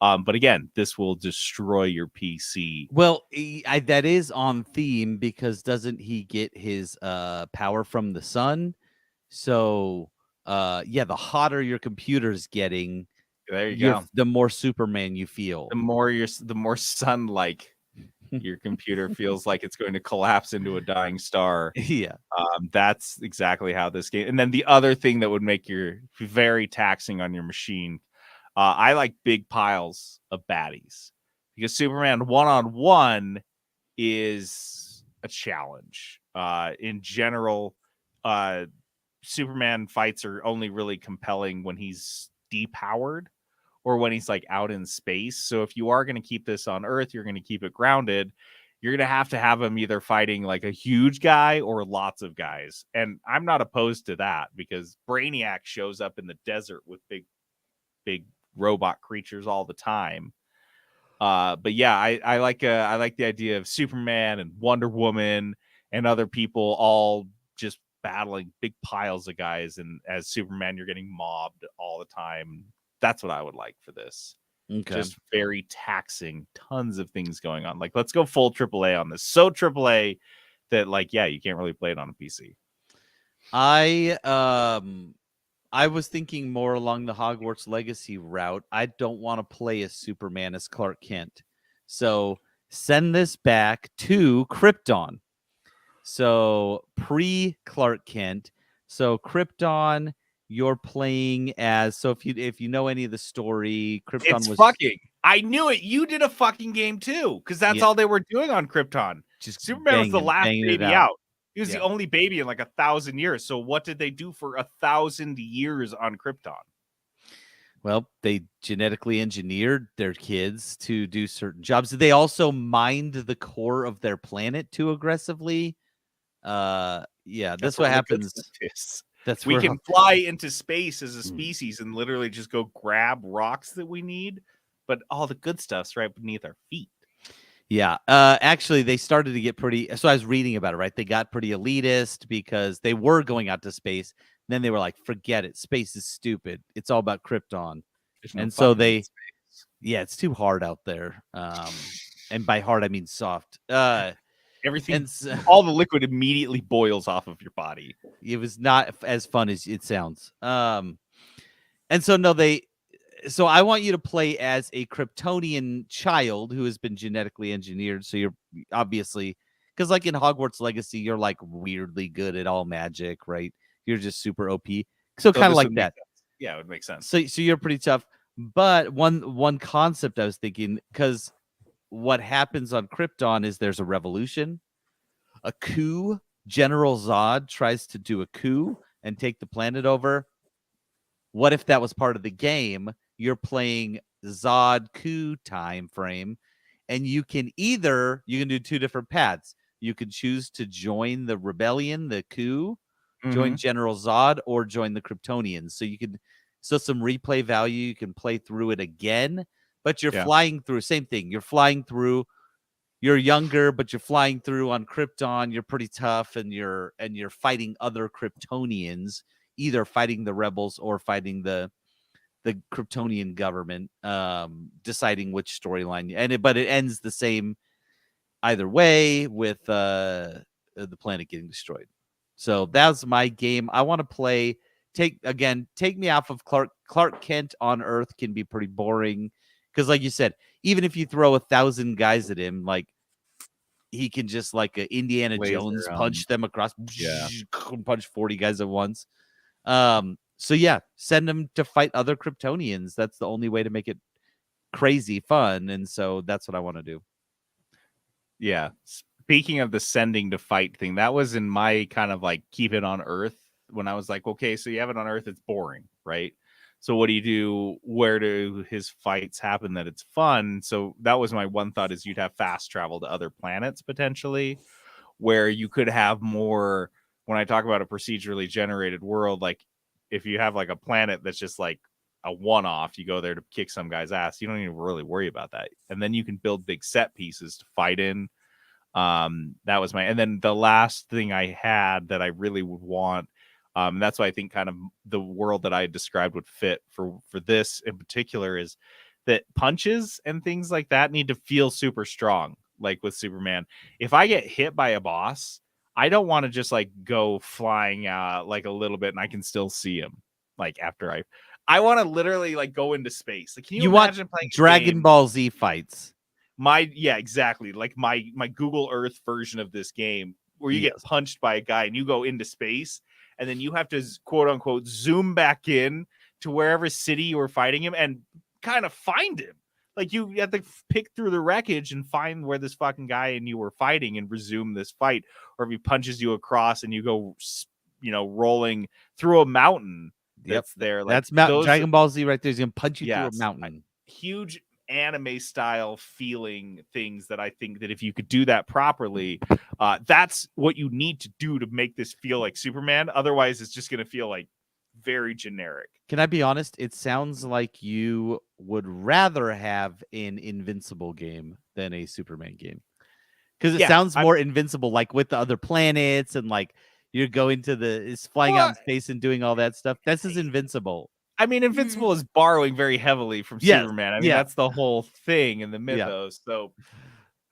Speaker 5: But again, this will destroy your PC.
Speaker 1: Well, that is on theme because doesn't he get his power from the sun? So, yeah, the hotter your computer's getting,
Speaker 5: There you go.
Speaker 1: the more Superman you feel.
Speaker 5: The more sun-like your computer feels like it's going to collapse into a dying star.
Speaker 1: Yeah.
Speaker 5: That's exactly how this game. And then the other thing that would make your very taxing on your machine, I like big piles of baddies, because Superman one-on-one is a challenge. In general, Superman fights are only really compelling when he's depowered or when he's like out in space. So if you are going to keep this on Earth, you're going to keep it grounded, you're going to have him either fighting like a huge guy or lots of guys. And I'm not opposed to that, because Brainiac shows up in the desert with big robot creatures all the time. But yeah, I like the idea of Superman and Wonder Woman and other people all just battling big piles of guys, and as Superman you're getting mobbed all the time. That's what I would like for this.
Speaker 1: Okay.
Speaker 3: Just very taxing, tons of things going on. Like, let's go full AAA on this. So AAA that, like, yeah, you can't really play it on a PC.
Speaker 1: I was thinking more along the Hogwarts Legacy route. I don't want to play as Superman as Clark Kent. So send this back to Krypton. So pre-Clark Kent. So Krypton, you're playing as, so if you know any of the story, Krypton
Speaker 3: It's
Speaker 1: was
Speaker 3: fucking. I knew it. You did a fucking game too, because that's
Speaker 1: Yeah.
Speaker 3: all they were doing on Krypton.
Speaker 1: just
Speaker 3: Superman was the last
Speaker 1: banging it
Speaker 3: baby out. He was
Speaker 1: Yeah.
Speaker 3: the only baby in like 1,000 years. So what did they do for 1,000 years on Krypton?
Speaker 1: Well, they genetically engineered their kids to do certain jobs. Did they also mined the core of their planet too aggressively? Yeah, that's what
Speaker 3: where all the good
Speaker 1: happens.
Speaker 3: stuff is.
Speaker 1: That's
Speaker 3: We
Speaker 1: where
Speaker 3: can fly into space as a
Speaker 1: Mm.
Speaker 3: species and literally just go grab rocks that we need, but all the good stuff's right beneath our feet.
Speaker 1: Yeah. Actually, they started to get pretty. So I was reading about it, right? They got pretty elitist because they were going out to space. Then they were like, forget it. Space is stupid. It's all about Krypton.
Speaker 3: There's no
Speaker 1: And so
Speaker 3: fun in
Speaker 1: they,
Speaker 3: space.
Speaker 1: yeah, it's too hard out there. And by hard, I mean soft.
Speaker 3: Everything,
Speaker 1: And so,
Speaker 3: all the liquid immediately boils off of your body.
Speaker 1: it was not as fun as it sounds. And so no, so I want you to play as a Kryptonian child who has been genetically engineered. So you're obviously, because like in Hogwarts Legacy, you're like weirdly good at all magic, right? You're just super OP. So kind
Speaker 3: this
Speaker 1: of like
Speaker 3: would make
Speaker 1: that.
Speaker 3: sense. Yeah, it would make sense.
Speaker 1: So you're pretty tough. But one concept I was thinking, because what happens on Krypton is there's a revolution, a coup. General Zod tries to do a coup and take the planet over. What if that was part of the game? You're playing Zod coup time frame, and you can do two different paths. You can choose to join the rebellion, the coup, join
Speaker 3: Mhm.
Speaker 1: General Zod, or join the Kryptonians. So some replay value. You can play through it again, but you're
Speaker 3: Yeah.
Speaker 1: flying through. Same thing. You're flying through. You're younger, but you're flying through on Krypton. You're pretty tough, and you're fighting other Kryptonians, either fighting the rebels or fighting the Kryptonian government, deciding which storyline. But it ends the same either way, with the planet getting destroyed. So that's my game. I want to play. Take me off of Clark Kent on Earth can be pretty boring, because like you said, even if you throw 1,000 guys at him, like he can just like a Indiana
Speaker 3: Laser,
Speaker 1: Jones punch them across,
Speaker 3: yeah.
Speaker 1: punch 40 guys at once. So yeah, send them to fight other Kryptonians. That's the only way to make it crazy fun, and so that's what I want to do.
Speaker 3: Yeah. Speaking of the sending to fight thing, that was in my kind of like keep it on Earth when I was like, okay, so you have it on Earth, it's boring, right? So what do you do? Where do his fights happen that it's fun? So that was my one thought, is you'd have fast travel to other planets potentially, where you could have more. When I talk about a procedurally generated world, like if you have like a planet that's just like a one-off, you go there to kick some guy's ass, you don't even really worry about that, and then you can build big set pieces to fight in. That was and then the last thing I had that I really would want, that's why I think kind of the world that I described would fit for this in particular, is that punches and things like that need to feel super strong. Like with Superman, if I get hit by a boss, I don't want to just like go flying like a little bit and I can still see him. Like after I want to literally like go into space. Like, can you imagine playing
Speaker 1: Dragon Ball Z fights?
Speaker 3: Exactly. Like my Google Earth version of this game, where you get punched by a guy and you go into space, and then you have to quote unquote zoom back in to wherever city you were fighting him and kind of find him. Like you have to pick through the wreckage and find where this fucking guy and you were fighting and resume this fight. Or if he punches you across and you go, rolling through a mountain that's there. Like
Speaker 1: that's Dragon Ball Z right there. He's gonna punch you through a mountain.
Speaker 3: Huge anime style feeling things that I think that if you could do that properly, that's what you need to do to make this feel like Superman. Otherwise, it's just going to feel like very generic.
Speaker 1: Can I be honest? It sounds like you would rather have an Invincible game than a Superman game, because it sounds more Invincible, like with the other planets and like you're going to flying out in space and doing all that stuff. This is Invincible.
Speaker 5: I mean, Invincible is borrowing very heavily from
Speaker 1: Yes,
Speaker 5: Superman. I mean,
Speaker 1: yeah.
Speaker 5: that's the whole thing in the mythos. So,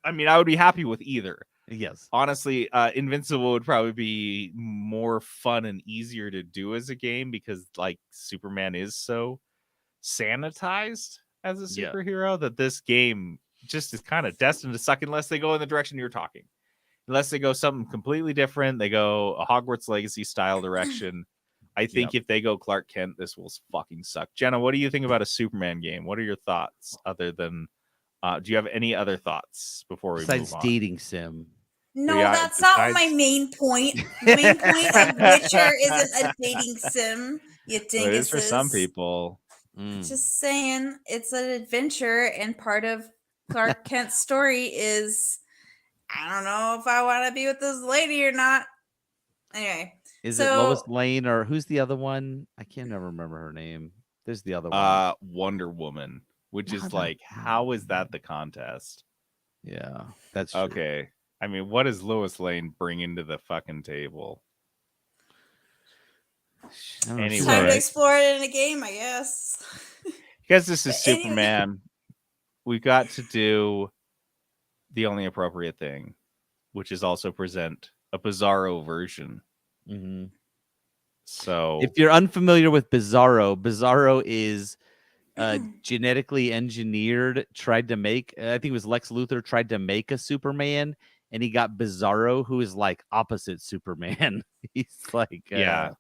Speaker 5: I mean, I would be happy with either.
Speaker 1: Yes.
Speaker 5: Honestly, Invincible would probably be more fun and easier to do as a game because, like, Superman is so sanitized as a
Speaker 1: Yeah.
Speaker 5: superhero that this game just is kind of destined to suck unless they go in the direction you're talking. Unless they go something completely different, they go a Hogwarts Legacy style direction. I think if they go Clark Kent, this will fucking suck. Jenna, what do you think about a Superman game? What are your thoughts other than do you have any other thoughts before we
Speaker 1: Besides
Speaker 5: move on?
Speaker 1: dating sim.
Speaker 2: No,
Speaker 5: Yeah,
Speaker 2: that's not my
Speaker 5: besides-
Speaker 2: main point. The main point of Witcher isn't a dating sim, you
Speaker 5: Well, it is for some
Speaker 2: dinguses.
Speaker 5: people.
Speaker 1: Mm.
Speaker 2: Just saying, it's an adventure, and part of Clark Kent's story is I don't know if I want to be with this lady or not. Anyway,
Speaker 1: Is it Lois Lane or who's the other one? I can't never remember her name. There's the other one.
Speaker 5: Wonder Woman, which is
Speaker 1: No.
Speaker 5: like, how is that the contest?
Speaker 1: Yeah, that's true.
Speaker 5: Okay. I mean, what does Lois Lane bring into the fucking table?
Speaker 1: I don't know,
Speaker 5: Anyway.
Speaker 1: she's
Speaker 2: time to
Speaker 1: alright.
Speaker 2: explore it in a game, I guess.
Speaker 5: Because this is
Speaker 2: But anyway.
Speaker 5: Superman, we've got to do the only appropriate thing, which is also present a Bizarro version.
Speaker 1: Mhm.
Speaker 5: So
Speaker 1: If you're unfamiliar with Bizarro, Bizarro is genetically engineered, tried to make, I think it was Lex Luthor tried to make a Superman, and he got Bizarro, who is like opposite Superman. He's like,
Speaker 5: Yeah.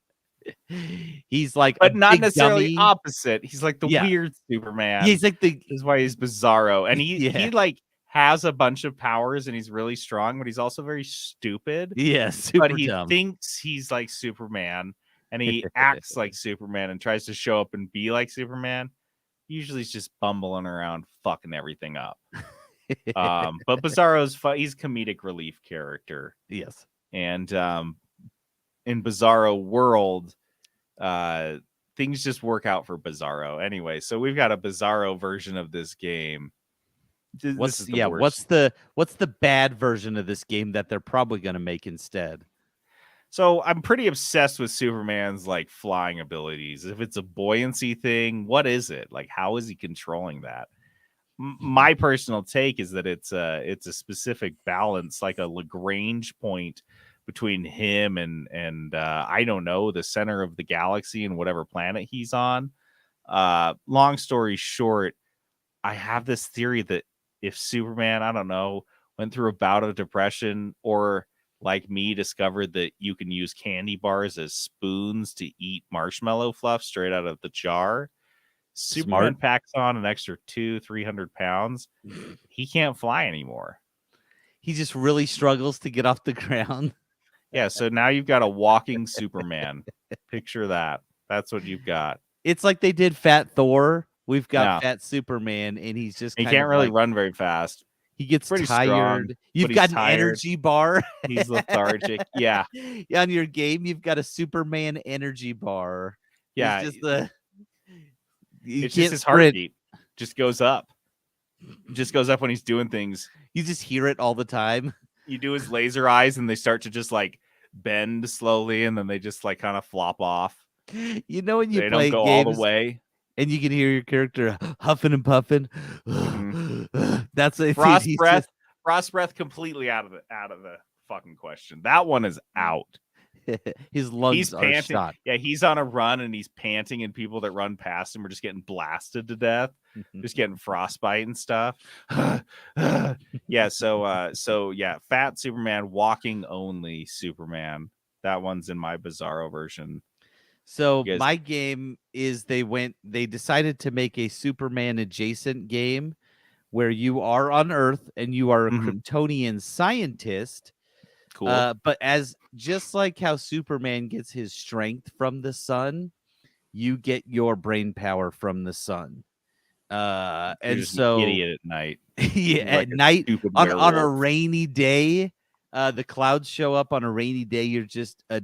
Speaker 1: He's like,
Speaker 5: but
Speaker 1: a
Speaker 5: not
Speaker 1: big
Speaker 5: necessarily
Speaker 1: dummy.
Speaker 5: opposite. He's like the
Speaker 1: Yeah.
Speaker 5: weird Superman.
Speaker 1: He's like the
Speaker 5: This is why he's Bizarro. And he
Speaker 1: Yeah.
Speaker 5: like has a bunch of powers and he's really strong, but he's also very stupid.
Speaker 1: yeah, super
Speaker 5: But he
Speaker 1: dumb.
Speaker 5: thinks he's like Superman and he acts like Superman and tries to show up and be like Superman. Usually he's just bumbling around fucking everything up. But Bizarro's he's a comedic relief character.
Speaker 1: Yes.
Speaker 5: And in Bizarro world, things just work out for Bizarro anyway. So we've got a Bizarro version of this game.
Speaker 1: What's
Speaker 5: This is the worst.
Speaker 1: what's the bad version of this game that they're probably going to make instead?
Speaker 5: So I'm pretty obsessed with Superman's like flying abilities. If it's a buoyancy thing, what is it? Like, how is he controlling that? My personal take is that it's a specific balance, like a Lagrange point between him and I don't know, the center of the galaxy and whatever planet he's on. Long story short, I have this theory that if Superman, I don't know, went through a bout of depression or like me discovered that you can use candy bars as spoons to eat marshmallow fluff straight out of the jar, Superman
Speaker 1: Smart.
Speaker 5: packs on an extra 200-300 pounds. He can't fly anymore.
Speaker 1: He just really struggles to get off the ground.
Speaker 5: Yeah, so now you've got a walking Superman. Picture that. That's what you've got.
Speaker 1: It's like they did Fat Thor. We've got
Speaker 5: Yeah.
Speaker 1: Fat Superman, and he's just
Speaker 5: He
Speaker 1: kind
Speaker 5: can't
Speaker 1: of
Speaker 5: really
Speaker 1: like-
Speaker 5: run very fast.
Speaker 1: He gets
Speaker 5: pretty
Speaker 1: tired.
Speaker 5: strong,
Speaker 1: You've
Speaker 5: but
Speaker 1: got
Speaker 5: he's
Speaker 1: an
Speaker 5: tired.
Speaker 1: energy bar.
Speaker 5: He's lethargic. Yeah.
Speaker 1: On your game, you've got a Superman energy bar.
Speaker 5: Yeah.
Speaker 1: It's just the. You
Speaker 5: It's
Speaker 1: can't
Speaker 5: just his
Speaker 1: sprint.
Speaker 5: heartbeat. Just goes up. Just goes up when he's doing things.
Speaker 1: You just hear it all the time.
Speaker 5: You do his laser eyes and they start to just like bend slowly and then they just like kind of flop off.
Speaker 1: You know when you
Speaker 5: They
Speaker 1: play
Speaker 5: don't go
Speaker 1: games
Speaker 5: all the way.
Speaker 1: and you can hear your character huffing and puffing. That's a
Speaker 5: Frost breath completely out of the fucking question. That one is out.
Speaker 1: His lungs
Speaker 5: He's
Speaker 1: are
Speaker 5: panting.
Speaker 1: shot.
Speaker 5: Yeah, he's on a run and he's panting, and people that run past him are just getting blasted to death, just getting frostbite and stuff. Yeah, so yeah, fat Superman, walking only Superman. That one's in my Bizarro version.
Speaker 1: So
Speaker 5: You guys-
Speaker 1: my game is they decided to make a Superman adjacent game where you are on Earth and you are a
Speaker 5: Mhm.
Speaker 1: Kryptonian scientist.
Speaker 5: Cool.
Speaker 1: But just like how Superman gets his strength from the sun, you get your brain power from the sun.
Speaker 5: You're
Speaker 1: And
Speaker 5: just
Speaker 1: so
Speaker 5: an idiot at night.
Speaker 1: yeah,
Speaker 5: like
Speaker 1: at
Speaker 5: a
Speaker 1: night
Speaker 5: stupid
Speaker 1: on a
Speaker 5: werewolf.
Speaker 1: rainy day, the clouds show up on a rainy day. You're just a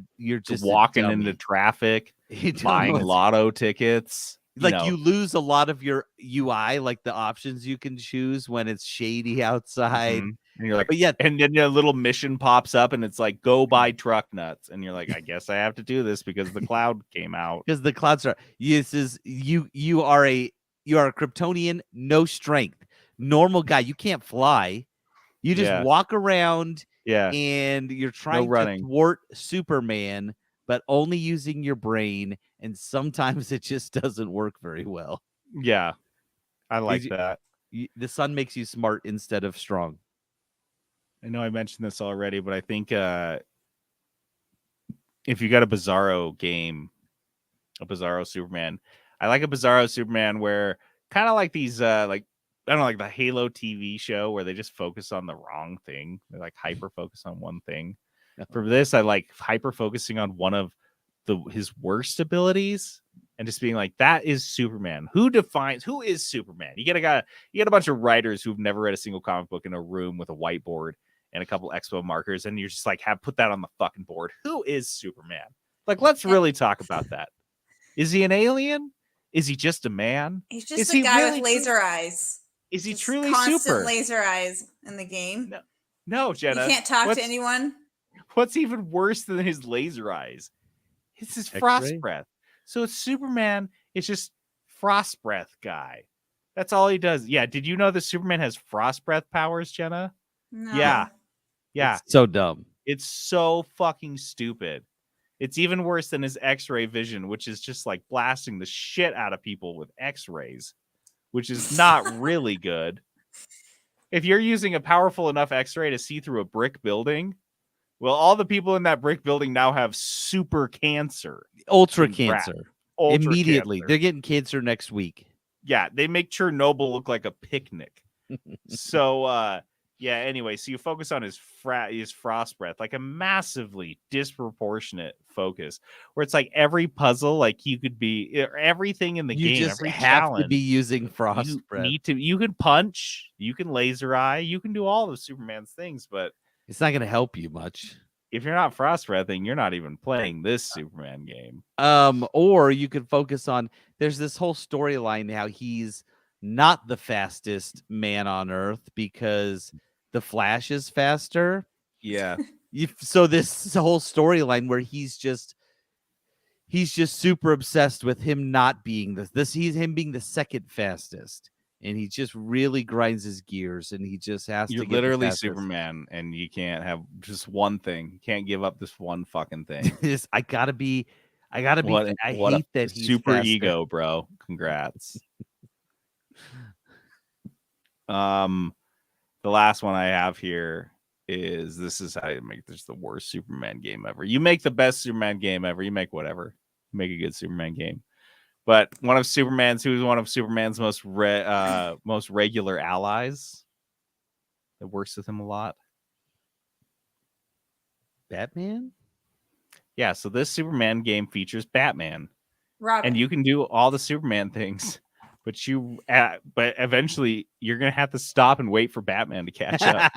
Speaker 5: walking
Speaker 1: dummy.
Speaker 5: into traffic,
Speaker 1: You don't
Speaker 5: buying
Speaker 1: know what's-
Speaker 5: lotto tickets.
Speaker 1: like you lose a lot of your UI, like the options you can choose when it's shady outside.
Speaker 5: Mhm. And you're like,
Speaker 1: But yeah,
Speaker 5: and then a little mission pops up and it's like, go buy truck nuts. And you're like, I guess I have to do this because the cloud came out.
Speaker 1: because the clouds are this is you are a Kryptonian, no strength, normal guy. You can't fly. You just
Speaker 5: Yeah.
Speaker 1: walk around
Speaker 5: Yeah.
Speaker 1: and you're trying to
Speaker 5: running.
Speaker 1: thwart Superman, but only using your brain, and sometimes it just doesn't work very well.
Speaker 5: Yeah. I like
Speaker 1: you-
Speaker 5: that.
Speaker 1: The sun makes you smart instead of strong.
Speaker 5: I know I mentioned this already, but I think if you got a Bizarro game, a Bizarro Superman, I like a Bizarro Superman where kind of like these like I don't know, like the Halo TV show where they just focus on the wrong thing. They like hyper focus on one thing. For this, I like hyper focusing on one of his worst abilities and just being like, that is Superman. Who is Superman? You get a bunch of writers who've never read a single comic book in a room with a whiteboard and a couple expo markers, and you're just like, put that on the fucking board. Who is Superman? Like, let's really talk about that. Is he an alien? Is he just a man?
Speaker 2: He's
Speaker 5: Is
Speaker 2: just
Speaker 5: he
Speaker 2: a guy
Speaker 5: really
Speaker 2: with laser eyes.
Speaker 5: Is he
Speaker 2: Just
Speaker 5: truly
Speaker 2: constant
Speaker 5: super?
Speaker 2: laser eyes in the game.
Speaker 5: No, Jenna.
Speaker 2: You can't talk
Speaker 5: what's,
Speaker 2: to anyone.
Speaker 5: What's even worse than his laser eyes? It's his frost
Speaker 1: X-ray?
Speaker 5: breath. So it's Superman. It's just frost breath guy. That's all he does. Yeah. Did you know that Superman has frost breath powers, Jenna?
Speaker 2: No.
Speaker 5: Yeah. Yeah.
Speaker 1: It's so dumb.
Speaker 5: It's so fucking stupid. It's even worse than his X-ray vision, which is just like blasting the shit out of people with X-rays, which is not really good. If you're using a powerful enough X-ray to see through a brick building, well, all the people in that brick building now have super cancer.
Speaker 1: Ultra
Speaker 5: in rat.
Speaker 1: cancer.
Speaker 5: Ultra
Speaker 1: Immediately.
Speaker 5: cancer.
Speaker 1: They're getting cancer next week.
Speaker 5: Yeah, they make Chernobyl look like a picnic. So, yeah, anyway, so you focus on his frost breath, like a massively disproportionate focus, where it's like every puzzle, like you could be everything in the
Speaker 1: You
Speaker 5: game,
Speaker 1: just
Speaker 5: every
Speaker 1: have
Speaker 5: challenge,
Speaker 1: to be using frost
Speaker 5: you
Speaker 1: breath.
Speaker 5: you can punch, you can laser eye, you can do all of Superman's things, but
Speaker 1: It's not going to help you much.
Speaker 5: if you're not frost breathing, you're not even playing this Superman game.
Speaker 1: Or you could focus on there's this whole storyline how he's not the fastest man on Earth because the Flash is faster.
Speaker 5: Yeah.
Speaker 1: So this whole storyline where he's just super obsessed with him not being he's him being the second fastest, and he just really grinds his gears, and he just has
Speaker 5: You're
Speaker 1: to get the
Speaker 5: literally
Speaker 1: fastest.
Speaker 5: Superman, and you can't have just one thing. You can't give up this one fucking thing.
Speaker 1: I gotta be. I
Speaker 5: What
Speaker 1: hate
Speaker 5: a
Speaker 1: that he's
Speaker 5: super
Speaker 1: faster.
Speaker 5: ego, bro. Congrats. The last one I have here is this is how you make this the worst Superman game ever. You make the best Superman game ever. You make whatever. You make a good Superman game. But who's one of Superman's most regular allies that works with him a lot?
Speaker 1: Batman.
Speaker 5: Yeah, so this Superman game features Batman.
Speaker 2: Robin.
Speaker 5: And you can do all the Superman things, but eventually you're gonna have to stop and wait for Batman to catch up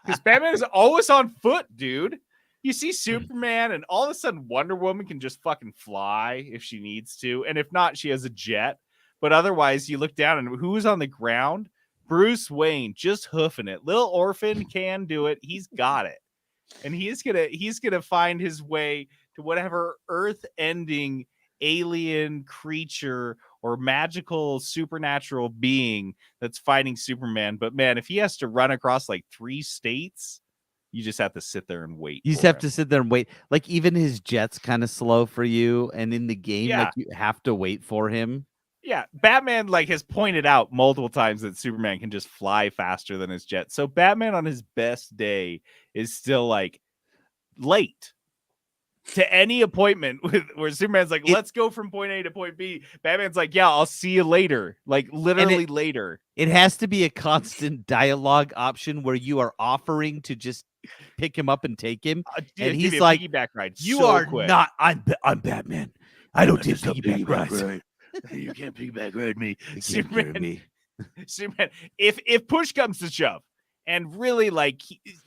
Speaker 5: because Batman is always on foot, dude. You see Superman, and all of a sudden Wonder Woman can just fucking fly if she needs to, and if not, she has a jet. But otherwise, you look down, and who's on the ground? Bruce Wayne, just hoofing it. Lil Orphan can do it. He's got it, and he's gonna find his way to whatever Earth-ending alien creature or magical supernatural being that's fighting Superman. But man, if he has to run across like 3 states, you just have to sit there and wait.
Speaker 1: You just have to sit there and wait. Like even his jet's kind of slow for you, and in the game,
Speaker 5: Yeah.
Speaker 1: like you have to wait for him.
Speaker 5: Yeah, Batman like has pointed out multiple times that Superman can just fly faster than his jet. So Batman on his best day is still like late to any appointment where Superman's like, let's go from point A to point B. Batman's like, yeah, I'll see you later. Like literally later.
Speaker 1: It has to be a constant dialogue option where you are offering to just pick him up and take him.
Speaker 5: Dude,
Speaker 1: And
Speaker 5: give me
Speaker 1: he's
Speaker 5: a
Speaker 1: like,
Speaker 5: piggyback ride.
Speaker 1: You
Speaker 5: so
Speaker 1: are
Speaker 5: quick.
Speaker 1: not. I'm Batman. I don't take piggyback rides.
Speaker 5: You can't piggyback ride me.
Speaker 1: You can't
Speaker 5: Superman,
Speaker 1: carry me.
Speaker 5: Superman. If push comes to shove, and really like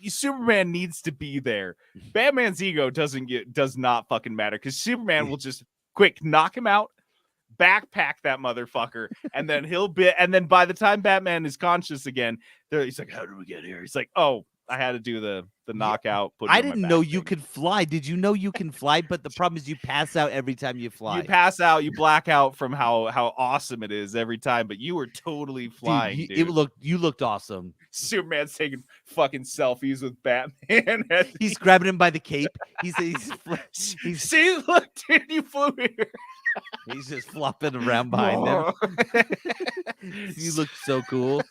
Speaker 5: Superman needs to be there, Batman's ego does not fucking matter because Superman will just quick knock him out, backpack that motherfucker, and then and then by the time Batman is conscious again, he's like, "How did we get here?" He's like, "Oh, I had to do the knockout."
Speaker 1: I didn't know you could fly. Did you know you can fly? But the problem is you pass out every time you fly.
Speaker 5: You pass out, you black out from how awesome it is every time. But you were totally flying, dude.
Speaker 1: You looked awesome.
Speaker 5: Superman's taking fucking selfies with Batman.
Speaker 1: He's grabbing him by the cape. He's
Speaker 5: see, look, dude, you flew here.
Speaker 1: He's just flopping around behind him. You look so cool.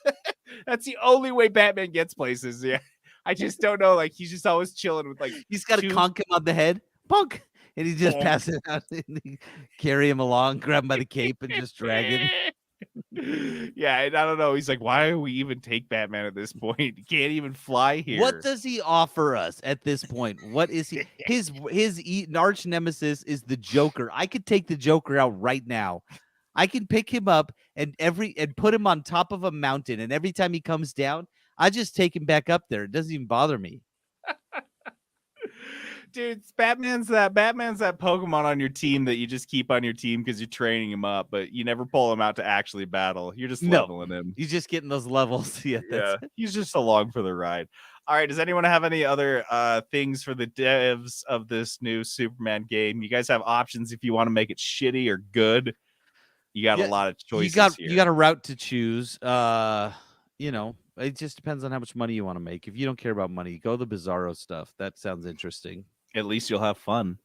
Speaker 5: That's the only way Batman gets places. Yeah. I just don't know. Like, he's just always chilling with, like,
Speaker 1: he's got to conk him on the head. Punk. And he just passes out and carry him along, grab him by the cape, and just drag him.
Speaker 5: Yeah, and I don't know. He's like, why do we even take Batman at this point? He can't even fly here.
Speaker 1: What does he offer us at this point? What is he? His arch nemesis is the Joker. I could take the Joker out right now. I can pick him up and put him on top of a mountain, and every time he comes down, I just take him back up there. It doesn't even bother me.
Speaker 5: Dude, Batman's that Pokemon on your team that you just keep on your team because you're training him up, but you never pull him out to actually battle. You're just leveling him.
Speaker 1: He's just getting those levels. Yeah.
Speaker 5: He's just along for the ride. All right, does anyone have any other things for the devs of this new Superman game? You guys have options if you want to make it shitty or good. You got a lot of choices
Speaker 1: You got a route to choose. It just depends on how much money you want to make. If you don't care about money, go the Bizarro stuff. That sounds interesting.
Speaker 5: At least you'll have fun.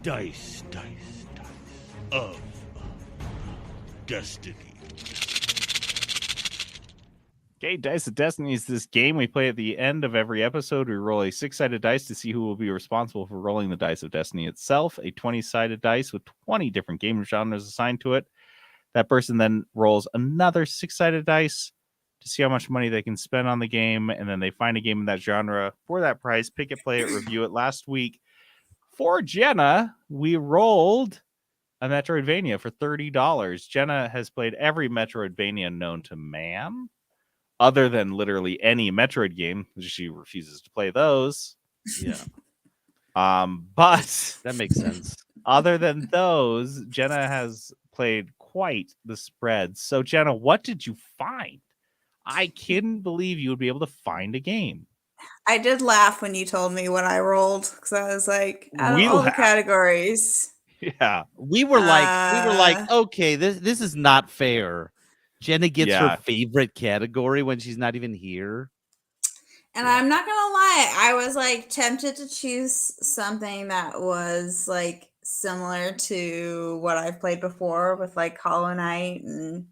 Speaker 7: Dice of Destiny.
Speaker 5: Okay, Dice of Destiny is this game we play at the end of every episode. We roll a 6-sided dice to see who will be responsible for rolling the Dice of Destiny itself. A 20-sided dice with 20 different game genres assigned to it. That person then rolls another 6-sided dice to see how much money they can spend on the game, and then they find a game in that genre for that price, pick it, play it, review it. Last week, for Jenna, we rolled a Metroidvania for $30. Jenna has played every Metroidvania known to man, other than literally any Metroid game. She refuses to play those.
Speaker 1: Yeah.
Speaker 5: But
Speaker 1: that makes sense.
Speaker 5: Other than those, Jenna has played quite the spread. So, Jenna, what did you find? I couldn't believe you would be able to find a game.
Speaker 2: I did laugh when you told me what I rolled because I was like, out of all the categories.
Speaker 5: Yeah,
Speaker 1: we were like, okay, this is not fair. Jenna gets her favorite category when she's not even here.
Speaker 2: And I'm not gonna lie, I was like tempted to choose something that was like similar to what I've played before with like Hollow Knight and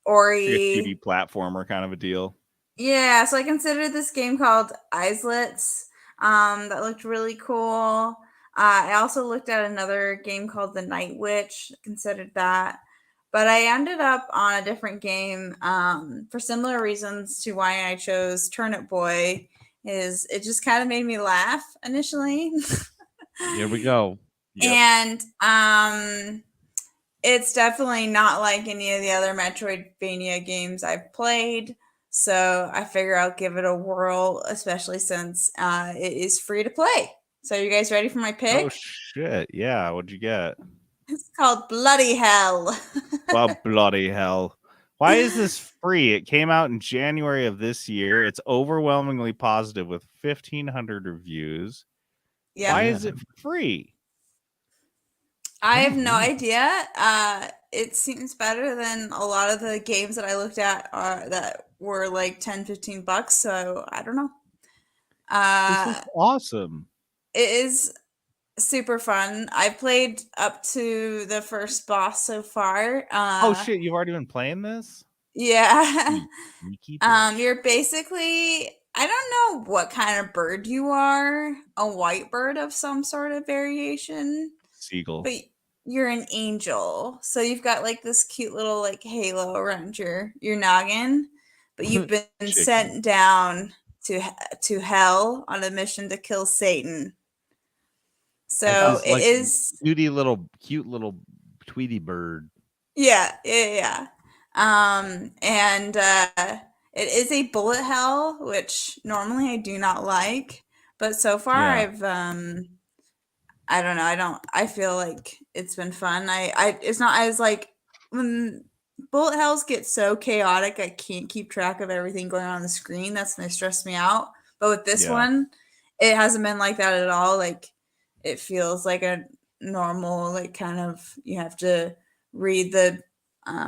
Speaker 2: Ori.
Speaker 5: Like a 2D platformer kind of a deal.
Speaker 2: Yeah, so I considered this game called Islets. That looked really cool. I also looked at another game called The Night Witch, considered that. But I ended up on a different game for similar reasons to why I chose Turnip Boy. Is it just kind of made me laugh initially.
Speaker 1: Here we go.
Speaker 2: Yep. And it's definitely not like any of the other Metroidvania games I've played. So I figure I'll give it a whirl, especially since it is free to play. So are you guys ready for my pick?
Speaker 5: Oh, shit. Yeah. What'd you get?
Speaker 2: It's called Bloody Hell.
Speaker 5: Well, bloody hell. Why is this free? It came out in January of this year. It's overwhelmingly positive with 1,500 reviews.
Speaker 2: Yeah.
Speaker 5: Why is it free?
Speaker 2: I have no idea. It seems better than a lot of the games that I looked at that were like $10-15. So I don't know.
Speaker 5: This is awesome.
Speaker 2: It is super fun. I played up to the first boss so far.
Speaker 5: Oh shit, you've already been playing this?
Speaker 2: Yeah. You're basically, I don't know what kind of bird you are. A white bird of some sort of variation.
Speaker 5: Seagull.
Speaker 2: But you're an angel. So you've got like this cute little like halo around your noggin. But you've been sent down to hell on a mission to kill Satan. So it
Speaker 1: like
Speaker 2: is
Speaker 1: cute little Tweety bird.
Speaker 2: Yeah. And it is a bullet hell, which normally I do not like, But so far,
Speaker 3: Yeah.
Speaker 2: I've I don't know. I feel like it's been fun. It's not as like when bullet hells get so chaotic, I can't keep track of everything going on the screen. That's when they stress me out. But with this
Speaker 3: Yeah.
Speaker 2: one, it hasn't been like that at all. Like it feels like a normal, like kind of you have to read the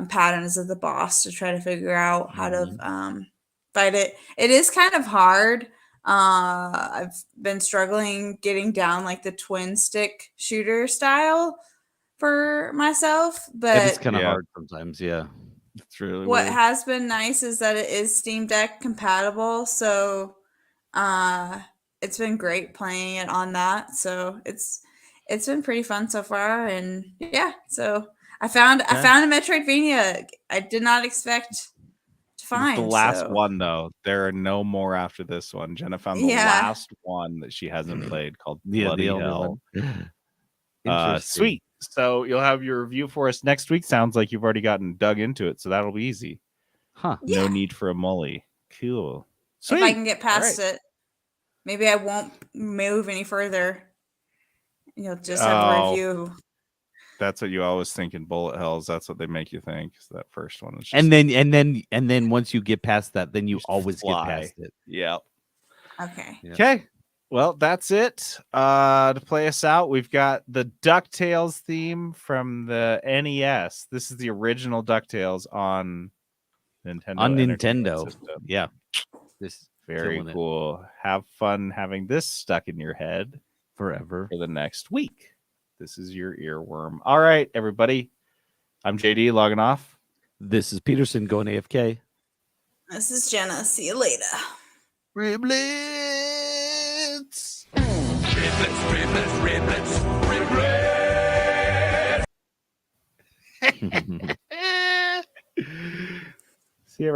Speaker 2: patterns of the boss to try to figure out how to fight it. It is kind of hard. I've been struggling getting down like the twin stick shooter style for myself,
Speaker 1: It is
Speaker 2: but
Speaker 1: kind of
Speaker 3: Yeah.
Speaker 1: hard sometimes. Yeah.
Speaker 3: It's really
Speaker 2: what
Speaker 3: weird.
Speaker 2: has been nice is that it is Steam Deck compatible, so it's been great playing it on that. So it's been pretty fun so far, and yeah. So I found a Metroidvania I did not expect to find.
Speaker 3: The last
Speaker 2: so.
Speaker 3: one, though, there are no more after this one. Jenna found the
Speaker 2: Yeah.
Speaker 3: last one that she hasn't played called Bloody
Speaker 1: only
Speaker 3: Hell.
Speaker 1: one. Interesting.
Speaker 3: Sweet. So you'll have your review for us next week. Sounds like you've already gotten dug into it, so that'll be easy.
Speaker 1: Huh.
Speaker 3: No
Speaker 2: Yeah.
Speaker 3: need for a mully. Cool.
Speaker 2: If
Speaker 3: Sweet.
Speaker 2: I can get past it, maybe I won't move any further. You'll just have a
Speaker 3: Oh.
Speaker 2: review.
Speaker 3: That's what you always think in bullet hells. That's what they make you think. Is that first one is just,
Speaker 1: And then once you get past that, then you
Speaker 3: Just
Speaker 1: always
Speaker 3: fly.
Speaker 1: get past it.
Speaker 3: yeah.
Speaker 2: Okay.
Speaker 1: Yeah.
Speaker 3: Okay. Well, that's it. To play us out, we've got the DuckTales theme from the NES. This is the original DuckTales on Nintendo.
Speaker 1: On
Speaker 3: Entertainment
Speaker 1: Nintendo.
Speaker 3: System.
Speaker 1: Yeah. This
Speaker 3: Very
Speaker 1: killing it
Speaker 3: cool. Have fun having this stuck in your head
Speaker 1: forever.
Speaker 3: for the next week. This is your earworm. All right, everybody. I'm JD logging off.
Speaker 1: This is Peterson going AFK.
Speaker 2: This is Jenna. See you later.
Speaker 1: Riblets.
Speaker 7: Riblets, riblets, riblets.